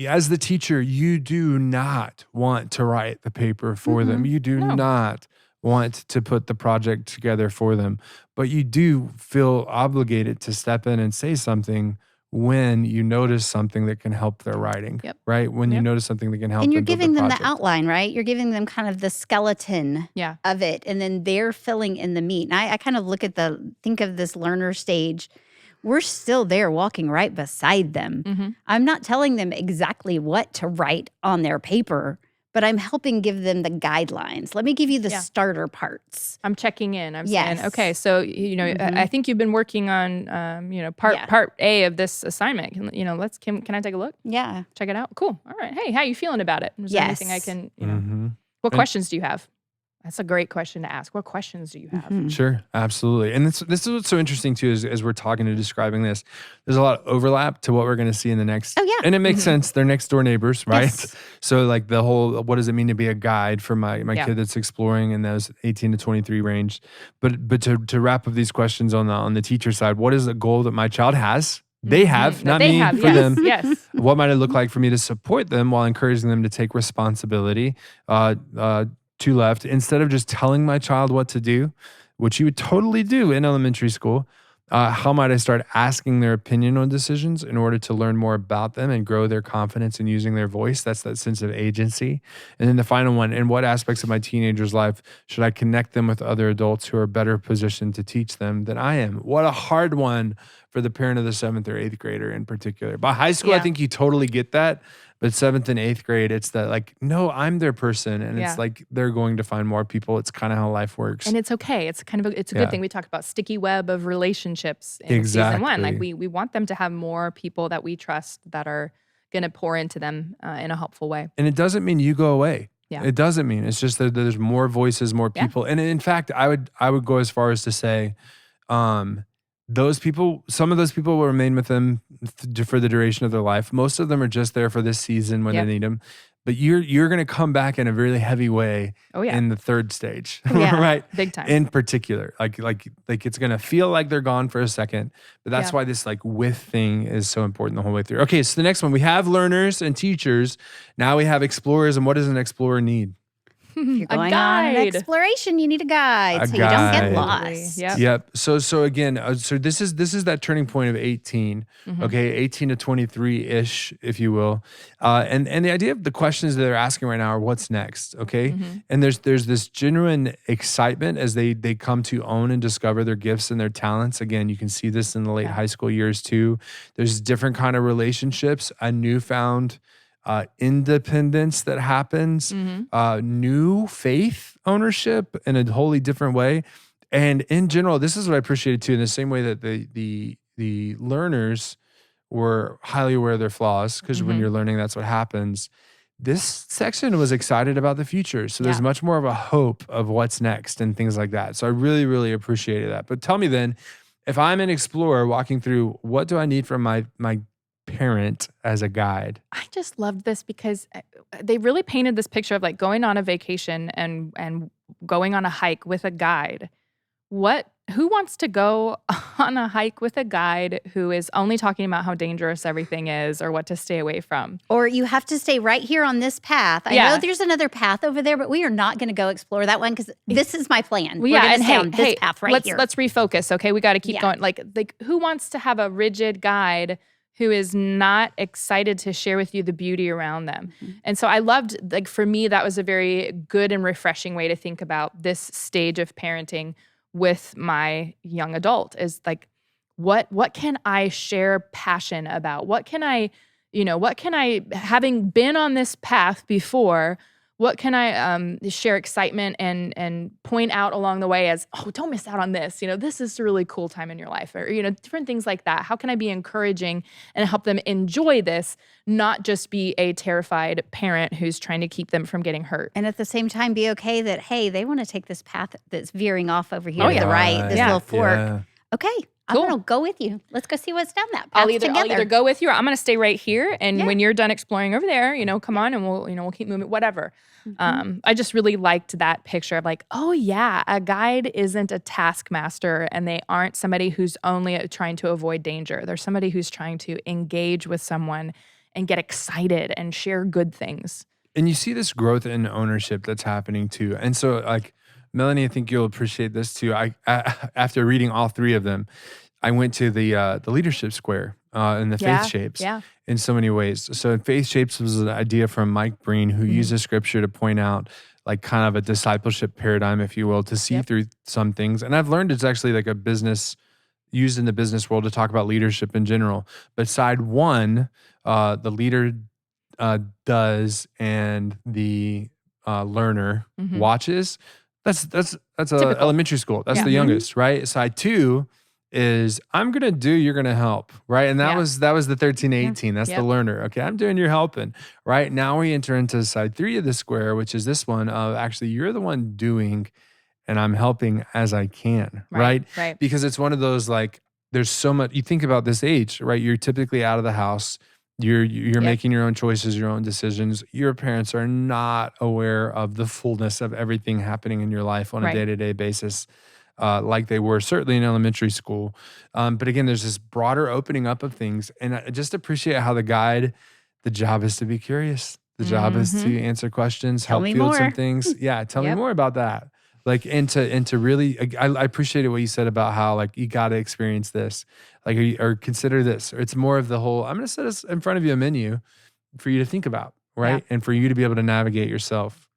Speaker 1: As the teacher, you do not want to write the paper for them. You do not want to put the project together for them. But you do feel obligated to step in and say something when you notice something that can help their writing, right? When you notice something that can help
Speaker 2: And you're
Speaker 1: them build
Speaker 2: giving them the
Speaker 1: project.
Speaker 2: outline, right? You're giving them kind of the skeleton of it, and then they're filling in the meat. And I kind of think of this learner stage. We're still there walking right beside them. I'm not telling them exactly what to write on their paper, but I'm helping give them the guidelines. Let me give you the starter parts.
Speaker 3: I'm checking in. I'm saying, okay, so, I think you've been working on, part A of this assignment. Can I take a look?
Speaker 2: Yeah.
Speaker 3: Check it out. Cool. All right. Hey, how you feeling about it? Is there anything I can, what
Speaker 1: And-
Speaker 3: questions do you have? That's a great question to ask. What questions do you have?
Speaker 2: Mm-hmm.
Speaker 1: Sure, absolutely. And this is what's so interesting too, is as we're talking and describing this, there's a lot of overlap to what we're going to see in the next.
Speaker 2: Oh, yeah.
Speaker 1: And it makes sense. They're next door neighbors, right?
Speaker 2: Yes.
Speaker 1: So like the whole, what does it mean to be a guide for my
Speaker 3: Yeah.
Speaker 1: kid that's exploring in those 18 to 23 range? But to wrap up these questions on the teacher side, what is the goal that my child has? They have, not me, for
Speaker 3: yes,
Speaker 1: them.
Speaker 3: Yes.
Speaker 1: What might it look like for me to support them while encouraging them to take responsibility? Two left. Instead of just telling my child what to do, which you would totally do in elementary school, how might I start asking their opinion on decisions in order to learn more about them and grow their confidence in using their voice? That's that sense of agency. And then the final one, in what aspects of my teenager's life should I connect them with other adults who are better positioned to teach them than I am? What a hard one for the parent of the 7th or 8th grader in particular. By high school, I think you totally get that. But 7th and 8th grade, it's that like, no, I'm their person. And it's like they're going to find more people. It's kind of how life works.
Speaker 3: And it's okay. It's kind of it's a good thing. We talked about sticky web of relationships in season 1. Like we want them to have more people that we trust that are going to pour into them in a helpful way.
Speaker 1: And it doesn't mean you go away.
Speaker 3: Yeah.
Speaker 1: It doesn't mean. It's just that there's more voices, more people. And in fact, I would go as far as to say, those people, some of those people will remain with them for the duration of their life. Most of them are just there for this season when they need them. But you're going to come back in a really heavy way in the 3rd stage, right?
Speaker 3: Big time.
Speaker 1: In particular, like it's going to feel like they're gone for a second. But that's why this like with thing is so important the whole way through. Okay, so the next one, we have learners and teachers. Now we have explorers. And what does an explorer need?
Speaker 2: If you're going on an exploration, you need a guide so you don't get lost.
Speaker 1: Yep. So again, so this is that turning point of 18. Okay, 18 to 23-ish, if you will. And the idea of the questions that they're asking right now are what's next. Okay, and there's this genuine excitement as they come to own and discover their gifts and their talents. Again, you can see this in the late high school years too. There's different kind of relationships, a newfound independence that happens, new faith ownership in a wholly different way. And in general, this is what I appreciated too, in the same way that the learners were highly aware of their flaws, because when you're learning, that's what happens. This section was excited about the future. So there's much more of a hope of what's next and things like that. So I really, really appreciated that. But tell me then, if I'm an explorer walking through, what do I need from my parent as a guide?
Speaker 3: I just loved this because they really painted this picture of like going on a vacation and going on a hike with a guide. Who wants to go on a hike with a guide who is only talking about how dangerous everything is or what to stay away from?
Speaker 2: Or you have to stay right here on this path. I know there's another path over there, but we are not going to go explore that one because this is my plan. We're going to stay on this path right here.
Speaker 3: Let's refocus, okay? We got to keep going. Like who wants to have a rigid guide who is not excited to share with you the beauty around them? And so I loved, like for me, that was a very good and refreshing way to think about this stage of parenting with my young adult, is like, what can I share passion about? What can I, having been on this path before, what can I share excitement and point out along the way as, oh, don't miss out on this. This is a really cool time in your life, or, different things like that. How can I be encouraging and help them enjoy this, not just be a terrified parent who's trying to keep them from getting hurt?
Speaker 2: And at the same time, be okay that, hey, they want to take this path that's veering off over here to the right, this little fork. Okay.
Speaker 3: Cool.
Speaker 2: I'm going to go with you. Let's go see what's down that path
Speaker 3: I'll either go with you, or I'm going to stay right here. And when you're done exploring over there, come on and we'll keep moving, whatever. I just really liked that picture of like, oh yeah, a guide isn't a taskmaster, and they aren't somebody who's only trying to avoid danger. They're somebody who's trying to engage with someone and get excited and share good things.
Speaker 1: And you see this growth in ownership that's happening too. And so like, Melanie, I think you'll appreciate this too. I after reading all 3 of them, I went to the leadership square and the faith shapes in so many ways. So faith shapes was an idea from Mike Breen, who uses scripture to point out like kind of a discipleship paradigm, if you will, to see through some things. And I've learned it's actually like a business, used in the business world to talk about leadership in general. But side 1, the leader does and the learner watches. That's elementary school. That's the youngest, right? Side 2 is I'm going to do, you're going to help, right? And that was the 13 to 18. That's the learner. Okay, I'm doing, you're helping, right? Now we enter into side 3 of the square, which is this one of actually you're the one doing and I'm helping as I can, right?
Speaker 3: Right.
Speaker 1: Because it's one of those like there's so much you think about this age, right? You're typically out of the house. You're making your own choices, your own decisions. Your parents are not aware of the fullness of everything happening in your life on a day-to-day basis. Like they were certainly in elementary school. But again, there's this broader opening up of things. And I just appreciate how the job is to be curious. The job is to answer questions, help field some things. Yeah, tell me more about that. Like, and to really, I appreciated what you said about how like you got to experience this, like, or consider this, or it's more of the whole, I'm going to set us in front of you a menu for you to think about, right? And for you to be able to navigate yourself.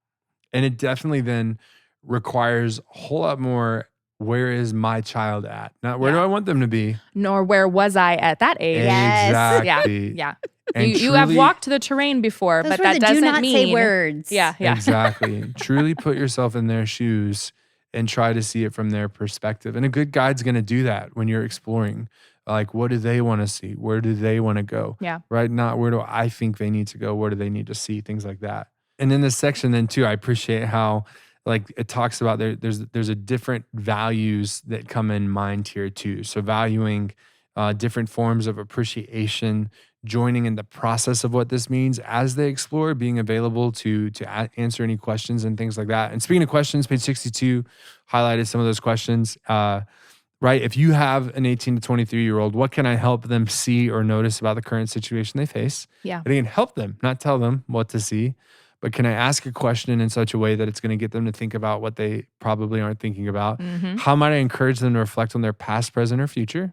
Speaker 1: And it definitely then requires a whole lot more. Where is my child at? Not where do I want them to be?
Speaker 3: Nor where was I at that age?
Speaker 1: Exactly.
Speaker 3: Yeah. You have walked the terrain before, but that doesn't
Speaker 2: do not
Speaker 3: mean
Speaker 2: say words.
Speaker 3: Yeah.
Speaker 1: Exactly. Truly put yourself in their shoes and try to see it from their perspective. And a good guide's going to do that when you're exploring. Like, what do they want to see? Where do they want to go?
Speaker 3: Yeah.
Speaker 1: Right? Not where do I think they need to go? Where do they need to see? Things like that. And in this section then too, I appreciate how like it talks about there's a different values that come in mind here too. So valuing different forms of appreciation, joining in the process of what this means as they explore, being available to answer any questions and things like that. And speaking of questions, page 62 highlighted some of those questions. Right? If you have an 18 to 23-year-old, what can I help them see or notice about the current situation they face?
Speaker 3: Yeah.
Speaker 1: And again, help them, not tell them what to see. But can I ask a question in such a way that it's going to get them to think about what they probably aren't thinking about? How might I encourage them to reflect on their past, present, or future?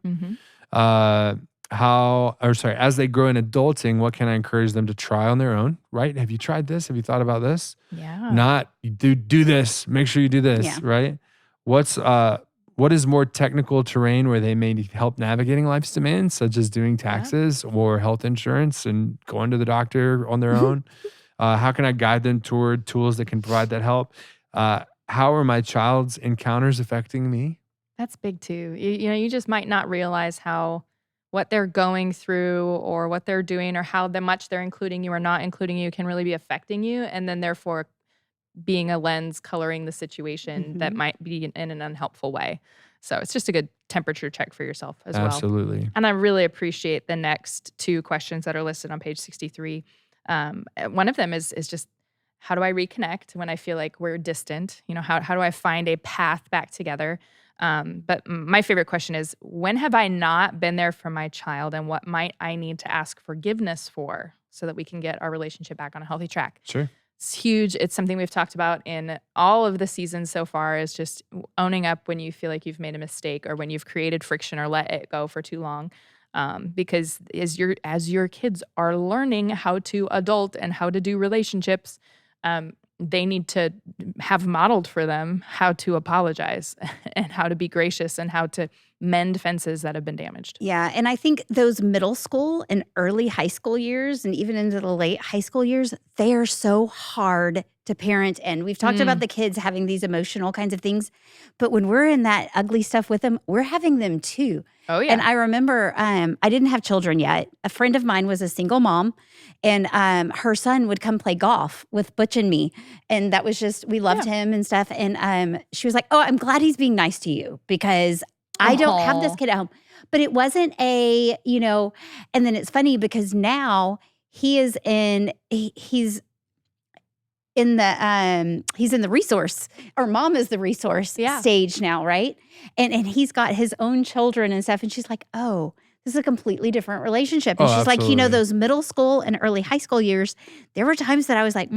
Speaker 1: As they grow in adulting, what can I encourage them to try on their own? Right? Have you tried this? Have you thought about this?
Speaker 3: Yeah.
Speaker 1: Not do this. Make sure you do this. Right? What is more technical terrain where they may need help navigating life's demands, such as doing taxes or health insurance and going to the doctor on their own? How can I guide them toward tools that can provide that help? How are my child's encounters affecting me?
Speaker 3: That's big too. You just might not realize what they're going through or what they're doing or how much they're including you or not including you can really be affecting you. And then therefore being a lens coloring the situation that might be in an unhelpful way. So it's just a good temperature check for yourself as well.
Speaker 1: Absolutely.
Speaker 3: And I really appreciate the next 2 questions that are listed on page 63. One of them is just, how do I reconnect when I feel like we're distant? How do I find a path back together? But my favorite question is, when have I not been there for my child, and what might I need to ask forgiveness for so that we can get our relationship back on a healthy track?
Speaker 1: Sure.
Speaker 3: It's huge. It's something we've talked about in all of the seasons so far, is just owning up when you feel like you've made a mistake or when you've created friction or let it go for too long. Because as your kids are learning how to adult and how to do relationships, they need to have modeled for them how to apologize and how to be gracious and how to mend fences that have been damaged.
Speaker 2: Yeah, and I think those middle school and early high school years and even into the late high school years, they are so hard to parent in. We've talked about the kids having these emotional kinds of things, but when we're in that ugly stuff with them, we're having them too.
Speaker 3: Oh, yeah.
Speaker 2: And I remember I didn't have children yet. A friend of mine was a single mom, and her son would come play golf with Butch and me. And that was just, we loved him and stuff. And she was like, oh, I'm glad he's being nice to you because I don't have this kid at home. But it wasn't and then it's funny because now he's in the resource, or mom is the resource stage now, right? And he's got his own children and stuff. And she's like, oh, this is a completely different relationship. And she's
Speaker 1: absolutely.
Speaker 2: like, those middle school and early high school years, there were times that I was like,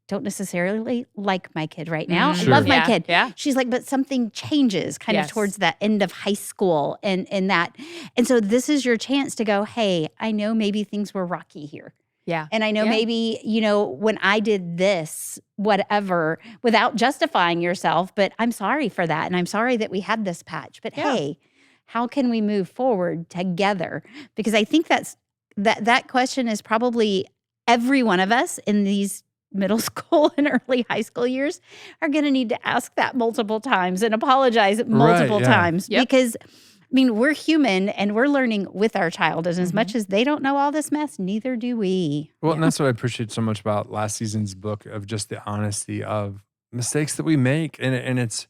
Speaker 2: don't necessarily like my kid right now.
Speaker 1: Sure.
Speaker 2: I love my kid.
Speaker 3: Yeah.
Speaker 2: She's like, but something changes kind of towards the end of high school and that. And so this is your chance to go, hey, I know maybe things were rocky here.
Speaker 3: Yeah.
Speaker 2: And I know maybe, when I did this, whatever, without justifying yourself, but I'm sorry for that. And I'm sorry that we had this patch. But hey, how can we move forward together? Because I think that question is probably every one of us in these middle school and early high school years are going to need to ask that multiple times and apologize multiple times.
Speaker 3: Yep.
Speaker 2: Because I mean, we're human and we're learning with our child. And as much as they don't know all this mess, neither do we.
Speaker 1: Well, and that's what I appreciate so much about last season's book of just the honesty of mistakes that we make. And it's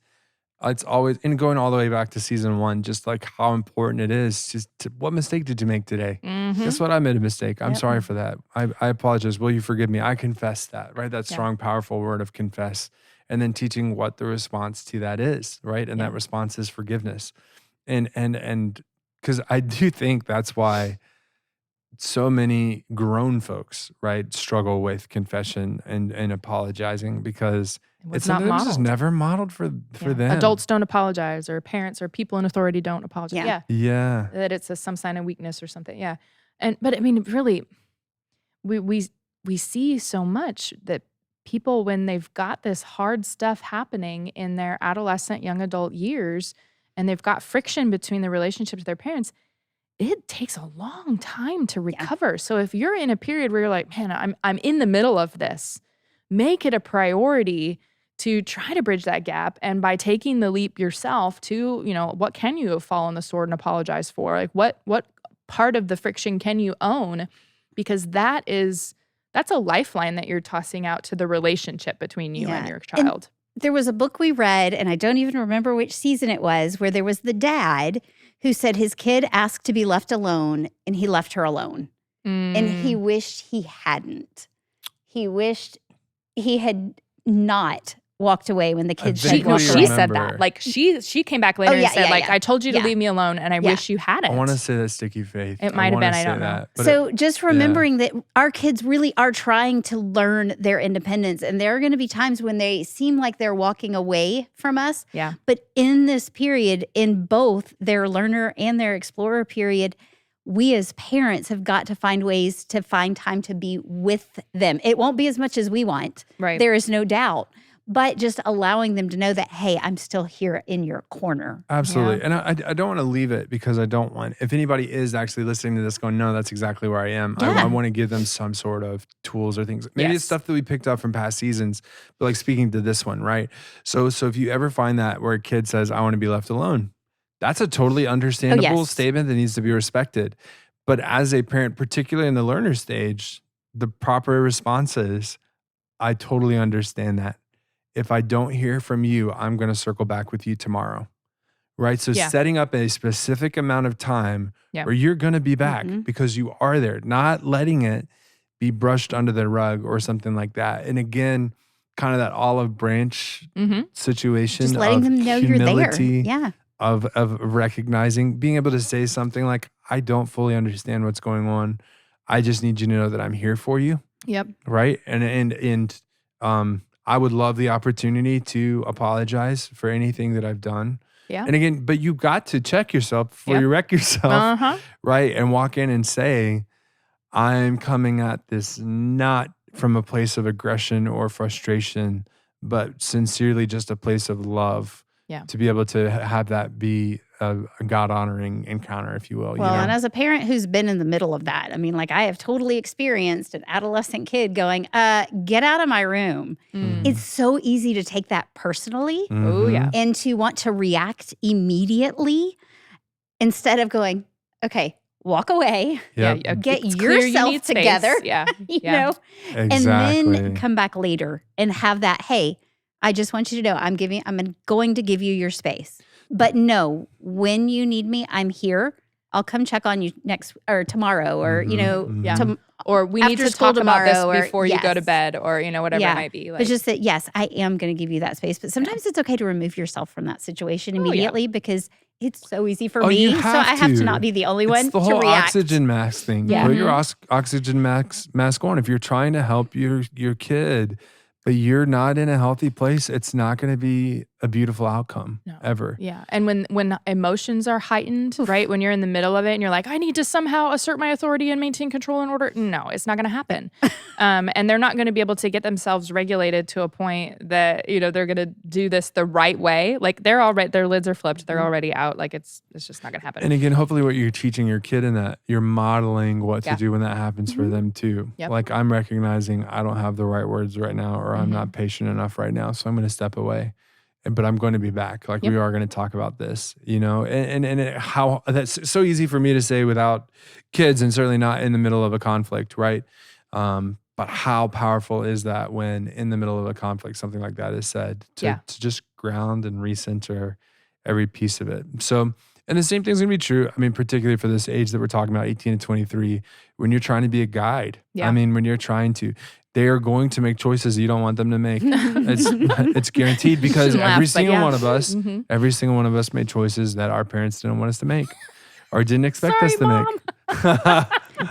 Speaker 1: always, and going all the way back to season 1, just like how important it is. Just what mistake did you make today? Guess what? I made a mistake. I'm sorry for that. I apologize. Will you forgive me? I confess that, right? That strong, powerful word of confess. And then teaching what the response to that is, right? And that response is forgiveness. And because I do think that's why so many grown folks, right, struggle with confession and apologizing, because it's
Speaker 3: not
Speaker 1: something that was just
Speaker 3: modeled.
Speaker 1: never modeled for them.
Speaker 3: Adults don't apologize, or parents or people in authority don't apologize.
Speaker 1: Yeah.
Speaker 3: That it's some sign of weakness or something. Yeah. But I mean, really, we see so much that people, when they've got this hard stuff happening in their adolescent, young adult years, and they've got friction between the relationship to their parents, it takes a long time to recover. So if you're in a period where you're like, man, I'm in the middle of this, make it a priority to try to bridge that gap. And by taking the leap yourself to, what can you have fallen the sword and apologize for? Like what part of the friction can you own? Because that's a lifeline that you're tossing out to the relationship between you and your child.
Speaker 2: There was a book we read, and I don't even remember which season it was, where there was the dad who said his kid asked to be left alone, and he left her alone. And he wished he hadn't. He wished he had not walked away when the kid said,
Speaker 3: she said that. Like she came back later and said, I told you to leave me alone, and I wish you hadn't.
Speaker 1: I want to say that sticky faith.
Speaker 3: It might have been, I don't know.
Speaker 2: So just remembering that our kids really are trying to learn their independence, and there are going to be times when they seem like they're walking away from us.
Speaker 3: Yeah.
Speaker 2: But in this period, in both their learner and their explorer period, we as parents have got to find ways to find time to be with them. It won't be as much as we want.
Speaker 3: Right.
Speaker 2: There is no doubt. But just allowing them to know that, hey, I'm still here in your corner.
Speaker 1: Absolutely. And I don't want to leave it, because I don't want, if anybody is actually listening to this going, no, that's exactly where I am.
Speaker 2: Yeah.
Speaker 1: I want to give them some sort of tools or things. Maybe it's stuff that we picked up from past seasons, but like speaking to this one, right? So if you ever find that where a kid says, I want to be left alone, that's a totally understandable statement that needs to be respected. But as a parent, particularly in the learner stage, the proper response is, I totally understand that. If I don't hear from you, I'm going to circle back with you tomorrow. Right? So setting up a specific amount of time where you're going to be back because you are there, not letting it be brushed under the rug or something like that. And again, kind of that olive branch situation.
Speaker 2: Just letting them know you're there. Yeah.
Speaker 1: Of recognizing, being able to say something like, I don't fully understand what's going on. I just need you to know that I'm here for you.
Speaker 3: Yep.
Speaker 1: Right? And I would love the opportunity to apologize for anything that I've done.
Speaker 3: Yeah.
Speaker 1: And again, but you've got to check yourself before you wreck yourself, right? And walk in and say, I'm coming at this not from a place of aggression or frustration, but sincerely just a place of love. To be able to have that be a God-honoring encounter, if you will.
Speaker 2: Well, and as a parent who's been in the middle of that, I mean, like I have totally experienced an adolescent kid going, get out of my room. It's so easy to take that personally.
Speaker 3: Oh, yeah.
Speaker 2: And to want to react immediately instead of going, okay, walk away. Get yourself together. You know?
Speaker 1: Exactly.
Speaker 2: And then come back later and have that, hey, I just want you to know I'm going to give you your space. But no, when you need me, I'm here. I'll come check on you tomorrow or,
Speaker 3: or we need to talk about this before you go to bed or, whatever it might be.
Speaker 2: But just that, yes, I am going to give you that space. But sometimes it's okay to remove yourself from that situation immediately because it's so easy for me. So I have to not be the only one
Speaker 1: to react. It's the whole oxygen mask thing.
Speaker 2: Yeah.
Speaker 1: Put your oxygen mask on. If you're trying to help your kid, but you're not in a healthy place, it's not going to be a beautiful outcome ever.
Speaker 3: Yeah. And when emotions are heightened, right? When you're in the middle of it and you're like, I need to somehow assert my authority and maintain control and order. No, it's not going to happen. And they're not going to be able to get themselves regulated to a point that, they're going to do this the right way. Like their lids are flipped. They're already out. Like it's just not going to happen.
Speaker 1: And again, hopefully what you're teaching your kid in that, you're modeling what to do when that happens for them too.
Speaker 3: Yep.
Speaker 1: Like I'm recognizing I don't have the right words right now, or I'm not patient enough right now. So I'm going to step away. but I'm going to be back. Like we are going to talk about this, and how that's so easy for me to say without kids and certainly not in the middle of a conflict. Right. But how powerful is that when in the middle of a conflict, something like that is said to just ground and recenter every piece of it. So, and the same thing's going to be true. I mean, particularly for this age that we're talking about, 18 to 23, when you're trying to be a guide. I mean, when you're trying to, they are going to make choices you don't want them to make. It's guaranteed because every single one of us made choices that our parents didn't want us to make or didn't expect us to make.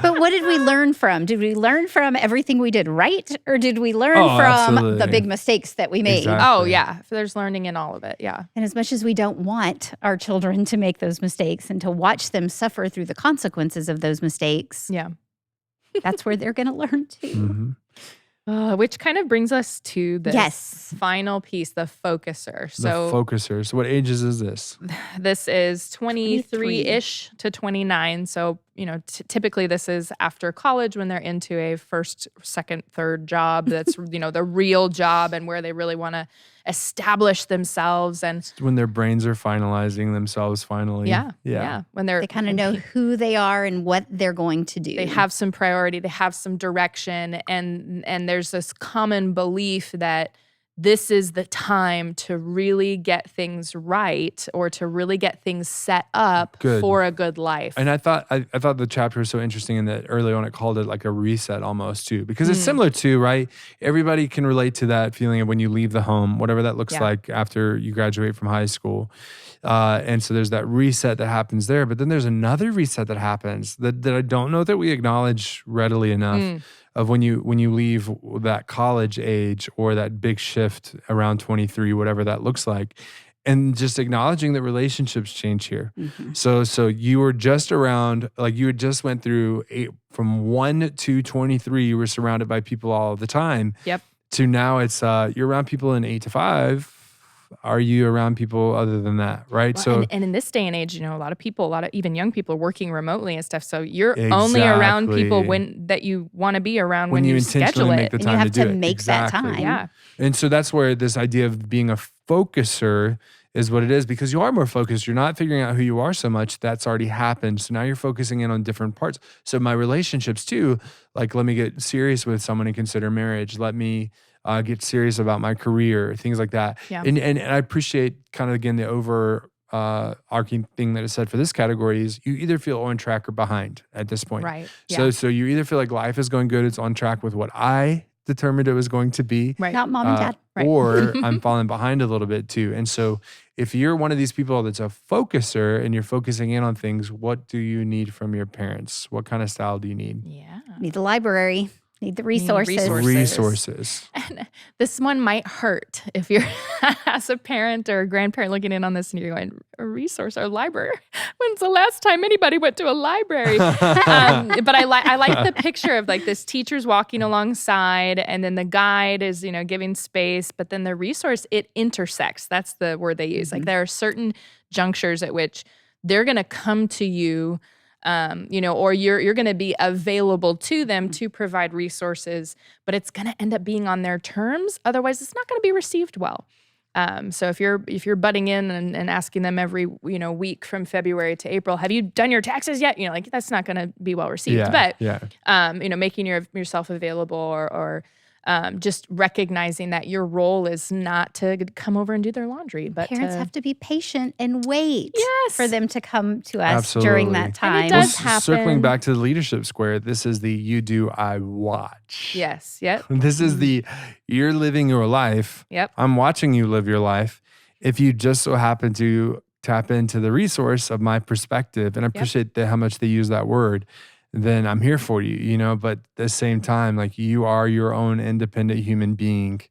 Speaker 2: But what did we learn from? Did we learn from everything we did right? Or did we learn from the big mistakes that we made?
Speaker 1: Exactly.
Speaker 3: Oh, yeah. There's learning in all of it. Yeah.
Speaker 2: And as much as we don't want our children to make those mistakes and to watch them suffer through the consequences of those mistakes, that's where they're going to learn too.
Speaker 3: Which kind of brings us to this final piece, the focuser. So
Speaker 1: the focuser. So what ages is this?
Speaker 3: This is 23-ish to 29. So, typically this is after college when they're into a first, second, third job. That's, the real job and where they really want to establish themselves. And
Speaker 1: it's when their brains are finalizing themselves finally.
Speaker 3: Yeah. When
Speaker 2: they kind of know who they are and what they're going to do.
Speaker 3: They have some priority, they have some direction, and there's this common belief that this is the time to really get things right or to really get things set up for a good life.
Speaker 1: And I thought the chapter was so interesting in that early on it called it like a reset almost too, because it's similar to, right? Everybody can relate to that feeling of when you leave the home, whatever that looks like after you graduate from high school. And so there's that reset that happens there, but then there's another reset that happens that I don't know that we acknowledge readily enough. Of when you leave that college age or that big shift around 23, whatever that looks like, and just acknowledging that relationships change here. So you were just around, like you had just went through from 1 to 23, you were surrounded by people all the time. To now it's you're around people in 8 to 5. Are you around people other than that, right?
Speaker 3: Well, and in this day and age, a lot of people, even young people are working remotely and stuff. So you're only around people that you want to be around when you schedule it.
Speaker 1: Make the time
Speaker 2: and you have
Speaker 1: to
Speaker 2: make that time.
Speaker 3: Yeah.
Speaker 1: And so that's where this idea of being a focuser is what it is, because you are more focused. You're not figuring out who you are so much. That's already happened. So now you're focusing in on different parts. So my relationships too, like let me get serious with someone and consider marriage. Let me get serious about my career, things like that. And I appreciate kind of, again, the overarching thing that is said for this category is you either feel on track or behind at this point.
Speaker 3: Right.
Speaker 1: So you either feel like life is going good, it's on track with what I determined it was going to be.
Speaker 2: Right. Not mom and dad.
Speaker 3: Right.
Speaker 1: Or I'm falling behind a little bit too. And so if you're one of these people that's a focuser and you're focusing in on things, what do you need from your parents? What kind of style do you need?
Speaker 2: Need the library. Need the resources.
Speaker 3: And this one might hurt if you're as a parent or a grandparent looking in on this and you're going, a resource or library? When's the last time anybody went to a library? But I like the picture of like this teacher's walking alongside and then the guide is, giving space, but then the resource, it intersects. That's the word they use. Like there are certain junctures at which they're going to come to you or you're going to be available to them to provide resources, but it's going to end up being on their terms. Otherwise, it's not going to be received well. So if you're butting in and asking them every week from February to April, have you done your taxes yet? That's not going to be well received. But making yourself available or just recognizing that your role is not to come over and do their laundry, but
Speaker 2: parents have to be patient and wait
Speaker 3: Yes.
Speaker 2: for them to come to us
Speaker 1: Absolutely.
Speaker 2: during that time.
Speaker 3: And it does happen.
Speaker 1: Circling back to the leadership square, this is the you do, I watch.
Speaker 3: Yes. Yep.
Speaker 1: This is the you're living your life.
Speaker 3: Yep.
Speaker 1: I'm watching you live your life. If you just so happen to tap into the resource of my perspective, and I appreciate how much they use that word, then I'm here for you, but at the same time, like you are your own independent human being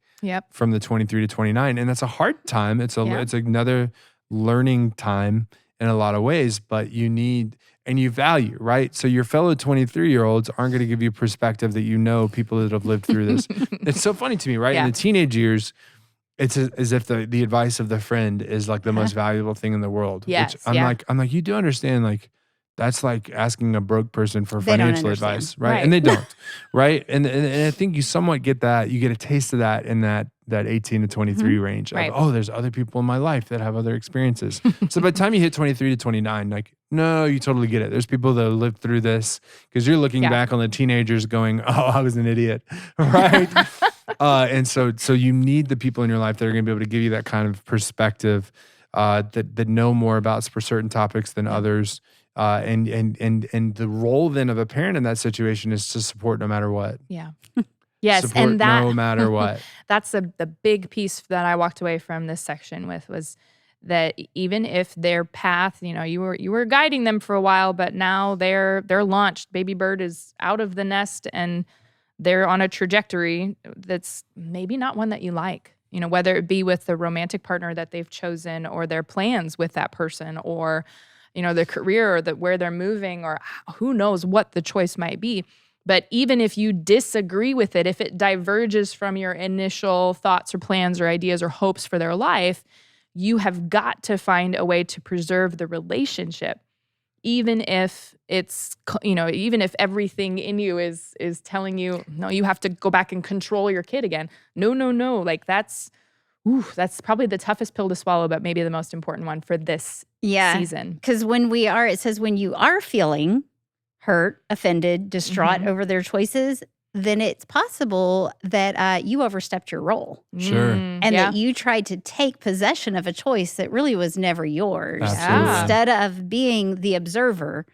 Speaker 1: from the 23 to 29. And that's a hard time. It's another learning time in a lot of ways, but you need, and you value, right? So your fellow 23-year-olds aren't going to give you perspective that people that have lived through this. It's so funny to me, right? In the teenage years, it's as if the advice of the friend is like the most valuable thing in the world.
Speaker 3: Yes,
Speaker 1: Which I'm like, you do understand, like, That's like asking a broke person for
Speaker 2: They don't
Speaker 1: financial
Speaker 2: understand.
Speaker 1: advice, right?
Speaker 3: Right.
Speaker 1: And they don't, right? And I think you somewhat get that. You get a taste of that in that 18 to 23 range of,
Speaker 3: Right.
Speaker 1: oh, there's other people in my life that have other experiences. So by the time you hit 23 to 29, like, no, you totally get it. There's people that lived through this because you're looking back on the teenagers going, oh, I was an idiot, right? And so you need the people in your life that are going to be able to give you that kind of perspective that know more about for certain topics than others. And the role then of a parent in that situation is to support no matter what.
Speaker 3: Yeah. Yes,
Speaker 1: Support
Speaker 3: and that
Speaker 1: no matter what.
Speaker 3: That's the big piece that I walked away from this section with, was that even if their path, you were guiding them for a while, but now they're launched. Baby bird is out of the nest and they're on a trajectory that's maybe not one that you like. Whether it be with the romantic partner that they've chosen, or their plans with that person, or their career, or where they're moving, or who knows what the choice might be. But even if you disagree with it, if it diverges from your initial thoughts or plans or ideas or hopes for their life, you have got to find a way to preserve the relationship, even if it's, even if everything in you is telling you, no, you have to go back and control your kid again. No. Like that's probably the toughest pill to swallow, but maybe the most important one for this season.
Speaker 2: Because it says when you are feeling hurt, offended, distraught over their choices, then it's possible that you overstepped your role.
Speaker 1: Sure.
Speaker 2: And that you tried to take possession of a choice that really was never yours.
Speaker 1: Absolutely.
Speaker 2: Instead of being the observer,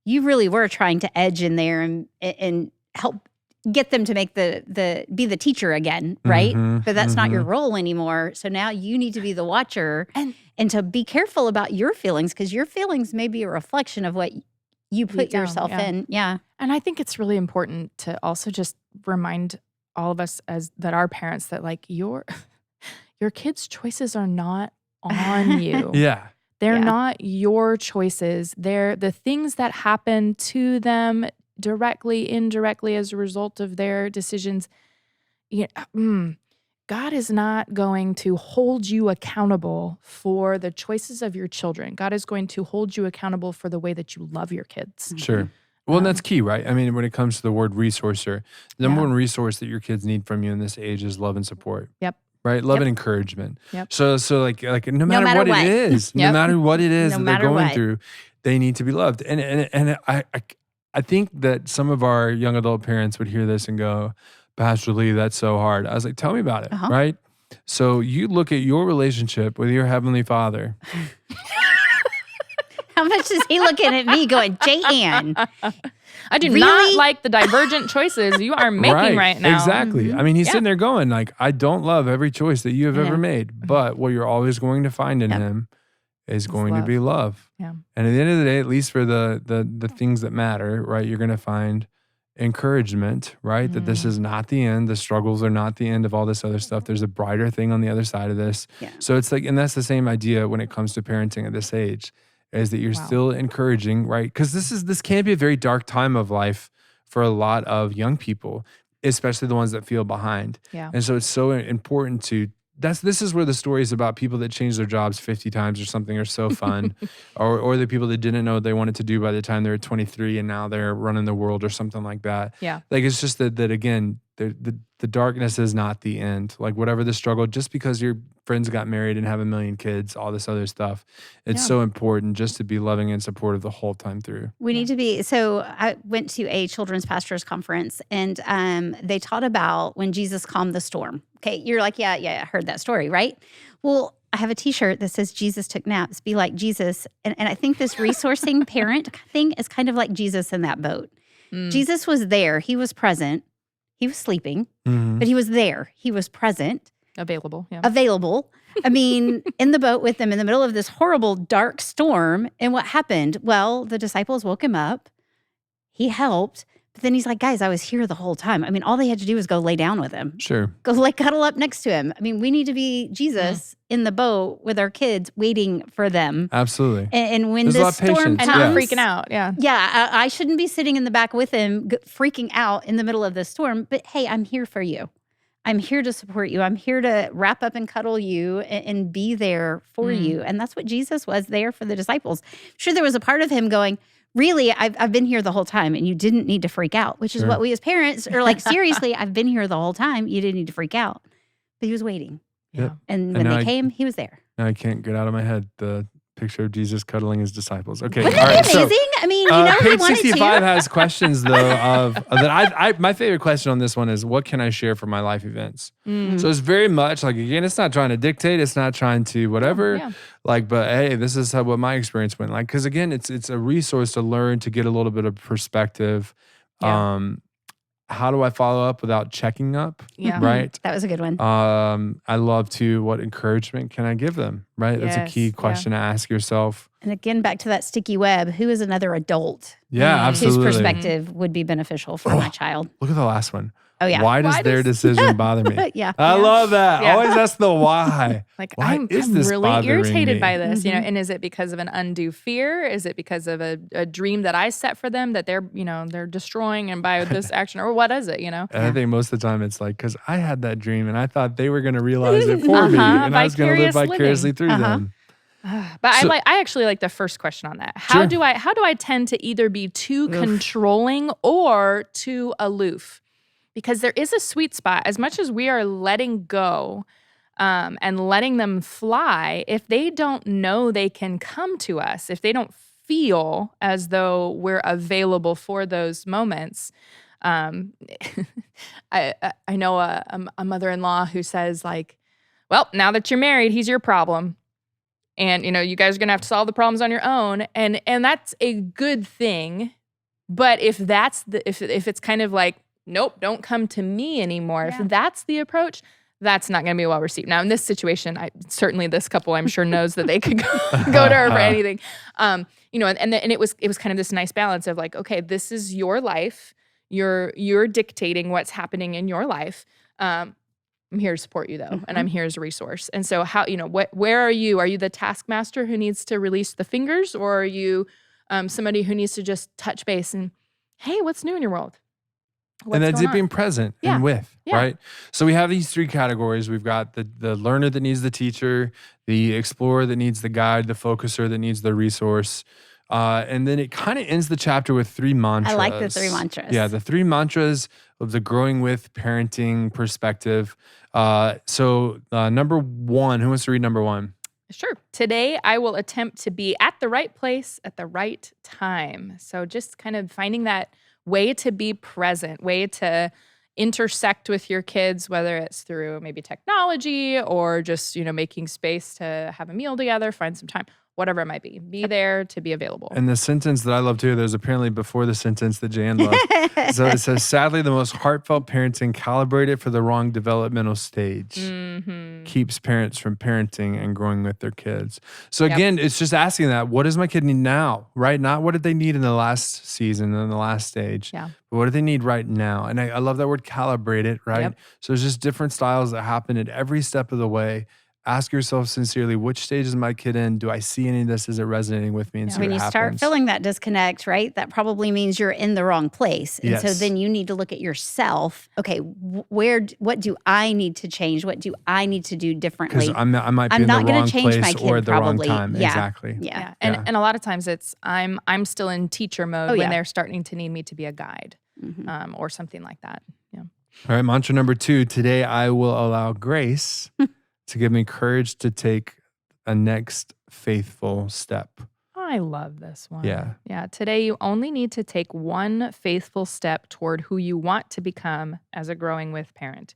Speaker 2: you really were trying to edge in there and help get them to make be the teacher again, right? But that's not your role anymore. So now you need to be the watcher and to be careful about your feelings, because your feelings may be a reflection of what you put yourself in. Yeah.
Speaker 3: And I think it's really important to also just remind all of us that our parents that like your kids' choices are not on you.
Speaker 1: Yeah.
Speaker 3: They're not your choices. They're the things that happen to them directly, indirectly as a result of their decisions. God is not going to hold you accountable for the choices of your children. God is going to hold you accountable for the way that you love your kids.
Speaker 1: Sure. Well, and that's key, right? I mean, when it comes to the word resourcer, the number one resource that your kids need from you in this age is love and support.
Speaker 3: Yep.
Speaker 1: Right? Love and encouragement.
Speaker 3: Yep.
Speaker 1: So like no matter what it is, no matter what it is that they're going through, they need to be loved. And I think that some of our young adult parents would hear this and go, Pastor Lee, that's so hard. I was like, tell me about it, right? So you look at your relationship with your Heavenly Father.
Speaker 2: How much is he looking at me going, J-Ann?
Speaker 3: I do not like the divergent choices you are making right now.
Speaker 1: Exactly. I mean, he's sitting there going like, I don't love every choice that you have ever made, but what you're always going to find in him is going to be love.
Speaker 3: Yeah.
Speaker 1: And at the end of the day, at least for the things that matter, right, you're going to find encouragement, right? That this is not the end. The struggles are not the end of all this other stuff. There's a brighter thing on the other side of this. Yeah. So it's like, and that's the same idea when it comes to parenting at this age, is that you're still encouraging, right? Because this can be a very dark time of life for a lot of young people, especially the ones that feel behind. Yeah. And so it's so important to, this is where the stories about people that changed their jobs 50 times or something are so fun, or the people that didn't know what they wanted to do by the time they were 23 and now they're running the world or something like that. Yeah. Like it's just that again, the darkness is not the end. Like whatever the struggle, just because your friends got married and have a million kids, all this other stuff, it's so important just to be loving and supportive the whole time through.
Speaker 2: We need to be. So I went to a children's pastors conference, and they taught about when Jesus calmed the storm. Okay, you're like, yeah, I heard that story, right? Well, I have a t-shirt that says Jesus took naps, be like Jesus. And I think this resourcing parent thing is kind of like Jesus in that boat. Jesus was there. He was present. He was sleeping, but he was there. He was present.
Speaker 3: Available.
Speaker 2: I mean, in the boat with them in the middle of this horrible, dark storm. And what happened? Well, the disciples woke him up. He helped. But then he's like, guys, I was here the whole time. I mean, all they had to do was go lay down with him.
Speaker 1: Sure.
Speaker 2: Go cuddle up next to him. I mean, we need to be Jesus in the boat with our kids waiting for them.
Speaker 1: Absolutely.
Speaker 2: And when this storm comes.
Speaker 3: And not freaking out. Yeah.
Speaker 2: Yeah, I shouldn't be sitting in the back with him freaking out in the middle of the storm. But hey, I'm here for you. I'm here to support you. I'm here to wrap up and cuddle you and be there for you. And that's what Jesus was there for the disciples. Sure, there was a part of him going, really, I've been here the whole time and you didn't need to freak out, which is what we as parents are like, seriously, I've been here the whole time. You didn't need to freak out. But he was waiting.
Speaker 1: Yep.
Speaker 2: And when they came, he was there.
Speaker 1: Now I can't get out of my head the picture of Jesus cuddling his disciples. Okay.
Speaker 2: Wouldn't that be amazing? I mean, you know,
Speaker 1: page 65 has questions though of that my favorite question on this one is, what can I share from my life events? So it's very much like, again, it's not trying to dictate, it's not trying to whatever, like, but hey, this is what my experience went like. Because again, it's a resource to learn, to get a little bit of perspective. How do I follow up without checking up?
Speaker 2: Yeah.
Speaker 1: Right.
Speaker 2: That was a good one.
Speaker 1: I love to, what encouragement can I give them? Right. That's a key question to ask yourself.
Speaker 2: And again, back to that sticky web, who is another adult?
Speaker 1: Yeah, absolutely.
Speaker 2: Whose perspective would be beneficial for my child?
Speaker 1: Look at the last one.
Speaker 2: Oh, yeah.
Speaker 1: Why does their decision bother me?
Speaker 2: Yeah.
Speaker 1: I love that. Always ask the why.
Speaker 3: Like,
Speaker 1: why
Speaker 3: I'm
Speaker 1: is this
Speaker 3: really irritated
Speaker 1: me?
Speaker 3: by this, you know, and is it because of an undue fear? Is it because of a dream that I set for them that they're, you know, they're destroying and by this action, or what is it, you know?
Speaker 1: And I think most of the time it's like, because I had that dream and I thought they were going to realize it for me and I was going to live vicariously through them.
Speaker 3: But I actually like the first question on that. How do I tend to either be too controlling or too aloof? Because there is a sweet spot. As much as we are letting go and letting them fly, if they don't know they can come to us, if they don't feel as though we're available for those moments, I know a mother-in-law who says like, well, now that you're married, he's your problem. And, you know, you guys are going to have to solve the problems on your own. And that's a good thing. But if that's if it's kind of like, nope, don't come to me anymore. If that's the approach, that's not going to be well received. Now, in this situation, certainly this couple, I'm sure, knows that they could go to her for anything. You know, and it was kind of this nice balance of like, okay, this is your life. You're dictating what's happening in your life. I'm here to support you though, and I'm here as a resource. And so how, you know, where are you? Are you the taskmaster who needs to release the fingers, or are you somebody who needs to just touch base and, hey, what's new in your world?
Speaker 1: And that's it being present and with, right? So we have these three categories. We've got the learner that needs the teacher, the explorer that needs the guide, the focuser that needs the resource. And then it kind of ends the chapter with three mantras.
Speaker 2: I like the three mantras.
Speaker 1: Yeah, the three mantras of the growing with parenting perspective. So number one, who wants to read number one?
Speaker 3: Sure. Today, I will attempt to be at the right place at the right time. So just kind of finding that way to be present, way to intersect with your kids, whether it's through maybe technology or just, you know, making space to have a meal together, find some time, whatever it might be. Be there to be available.
Speaker 1: And the sentence that I love too, there's apparently before the sentence that Jan loved. So it says, sadly, the most heartfelt parenting calibrated for the wrong developmental stage keeps parents from parenting and growing with their kids. So again, it's just asking that, what does my kid need now, right? Not what did they need in the last season, in the last stage, but what do they need right now? And I love that word calibrated, right? So there's just different styles that happen at every step of the way. Ask yourself sincerely, which stage is my kid in? Do I see any of this? Is it resonating with me? And see
Speaker 2: when
Speaker 1: what
Speaker 2: you
Speaker 1: happens.
Speaker 2: start feeling that disconnect, right, that probably means you're in the wrong place. And so then you need to look at yourself. Okay, what do I need to change? What do I need to do differently?
Speaker 1: Because I might be in the wrong place or at the wrong time. Exactly.
Speaker 3: Yeah. And a lot of times it's I'm still in teacher mode when they're starting to need me to be a guide or something like that. Yeah.
Speaker 1: All right, mantra number 2. Today I will allow grace to give me courage to take a next faithful step.
Speaker 3: I love this one.
Speaker 1: Yeah.
Speaker 3: Yeah. Today, you only need to take one faithful step toward who you want to become as a growing with parent.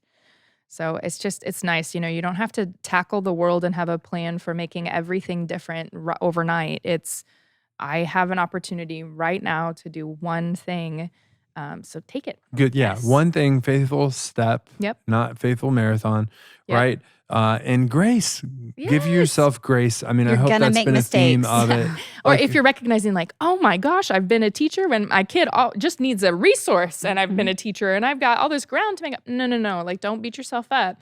Speaker 3: So it's nice. You know, you don't have to tackle the world and have a plan for making everything different overnight. I have an opportunity right now to do one thing. So take it.
Speaker 1: Good. Yeah.
Speaker 3: Yes.
Speaker 1: One thing, faithful step.
Speaker 3: Yep.
Speaker 1: Not faithful marathon. Yep. Right. And grace.
Speaker 3: Yes.
Speaker 1: Give yourself grace. I mean, I hope that's been mistakes. A theme of it.
Speaker 3: Or if you're recognizing like, oh my gosh, I've been a teacher when my kid just needs a resource and I've been a teacher and I've got all this ground to make up. No. Like, don't beat yourself up.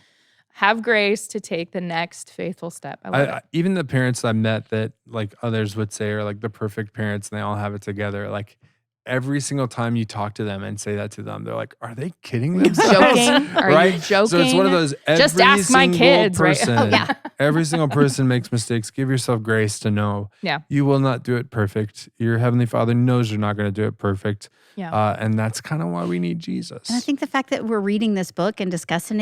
Speaker 3: Have grace to take the next faithful step. I love it.
Speaker 1: Even the parents I met that like others would say are like the perfect parents and they all have it together. Like, every single time you talk to them and say that to them, they're like, are they kidding themselves?
Speaker 3: Joking? Are
Speaker 1: right?
Speaker 3: you joking?
Speaker 1: So it's one of those,
Speaker 3: Just ask my kids,
Speaker 1: person,
Speaker 3: right?
Speaker 2: Yeah.
Speaker 1: every single person makes mistakes. Give yourself grace to know you will not do it perfect. Your Heavenly Father knows you're not going to do it perfect.
Speaker 3: Yeah.
Speaker 1: And that's kind of why we need Jesus.
Speaker 2: And I think the fact that we're reading this book and discussing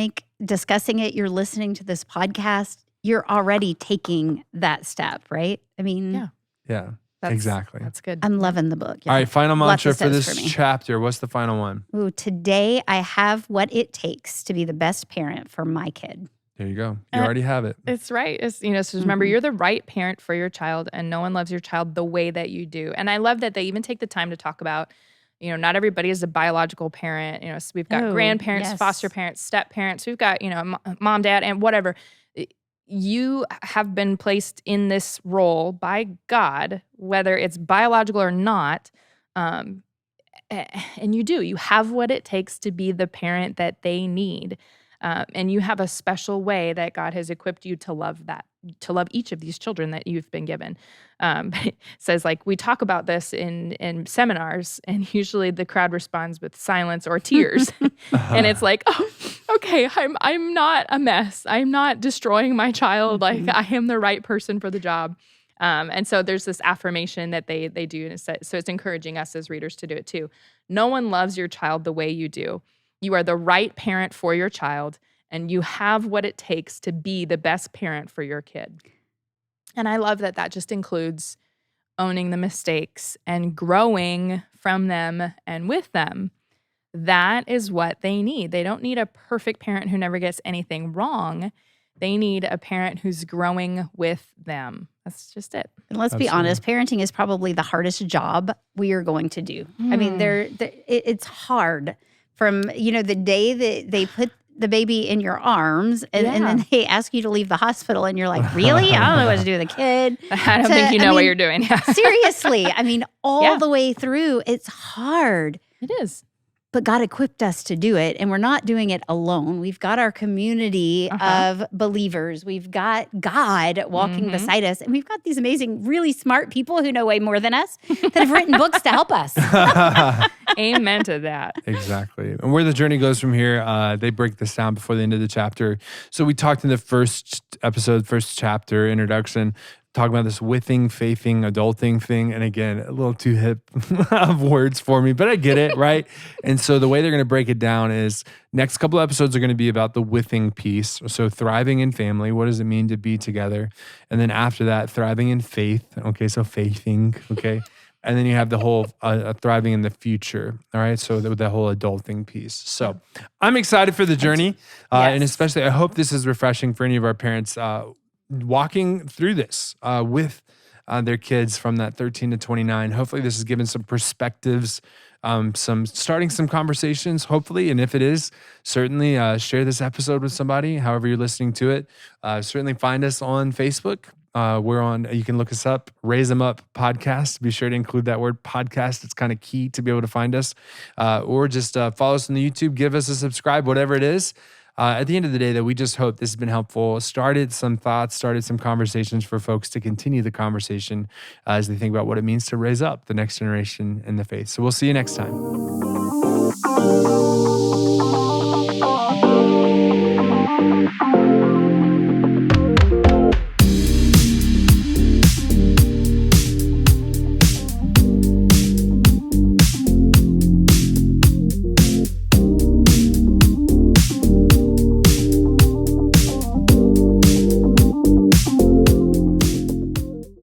Speaker 2: it, you're listening to this podcast, you're already taking that step, right? I mean,
Speaker 1: yeah. Exactly.
Speaker 3: That's good.
Speaker 2: I'm loving the book.
Speaker 1: All right, final mantra for
Speaker 2: steps
Speaker 1: this
Speaker 2: for me.
Speaker 1: chapter. What's the final one?
Speaker 2: Ooh, today I have what it takes to be the best parent for my kid.
Speaker 1: There you go. You already have it.
Speaker 3: It's right. It's, so remember, you're the right parent for your child, and no one loves your child the way that you do. And I love that they even take the time to talk about, not everybody is a biological parent. So we've got grandparents, foster parents, step parents. We've got, mom, dad, and whatever. You have been placed in this role by God, whether it's biological or not. And you have what it takes to be the parent that they need. And you have a special way that God has equipped you to love each of these children that you've been given. It says, we talk about this in seminars, and usually the crowd responds with silence or tears. And it's like, oh, okay, I'm not a mess. I'm not destroying my child. I am the right person for the job. And so there's this affirmation that they do. And so it's encouraging us as readers to do it too. No one loves your child the way you do. You are the right parent for your child, and you have what it takes to be the best parent for your kid. And I love that just includes owning the mistakes and growing from them and with them. That is what they need. They don't need a perfect parent who never gets anything wrong. They need a parent who's growing with them. That's just it.
Speaker 2: And let's be honest, parenting is probably the hardest job we are going to do. I mean, it's hard from, the day that they put the baby in your arms and then they ask you to leave the hospital and you're like, really? I don't know what to do with a kid.
Speaker 3: I don't think you know what you're doing.
Speaker 2: Seriously. I mean, all the way through, it's hard.
Speaker 3: It is.
Speaker 2: But God equipped us to do it, and we're not doing it alone. We've got our community of believers. We've got God walking beside us, and we've got these amazing, really smart people who know way more than us that have written books to help us.
Speaker 3: Amen to that.
Speaker 1: Exactly. And where the journey goes from here, they break this down before the end of the chapter. So we talked in the first episode, first chapter, introduction, talking about this withing, faithing, adulting thing. And again, a little too hip of words for me, but I get it, right? And so the way they're going to break it down is next couple episodes are going to be about the withing piece. So thriving in family, what does it mean to be together? And then after that, thriving in faith. Okay, so faithing, okay? And then you have the whole thriving in the future, all right? So the whole adulting piece. So I'm excited for the journey. And especially, I hope this is refreshing for any of our parents walking through this with their kids from that 13 to 29. Hopefully this has given some perspectives, starting some conversations, hopefully. And if it is, certainly share this episode with somebody, however you're listening to it. Certainly find us on Facebook. You can look us up, Raise Them Up Podcast. Be sure to include that word podcast. It's kind of key to be able to find us. Or just follow us on the YouTube, give us a subscribe, whatever it is. At the end of the day, though, we just hope this has been helpful. Started some thoughts, started some conversations for folks to continue the conversation as they think about what it means to raise up the next generation in the faith. So we'll see you next time.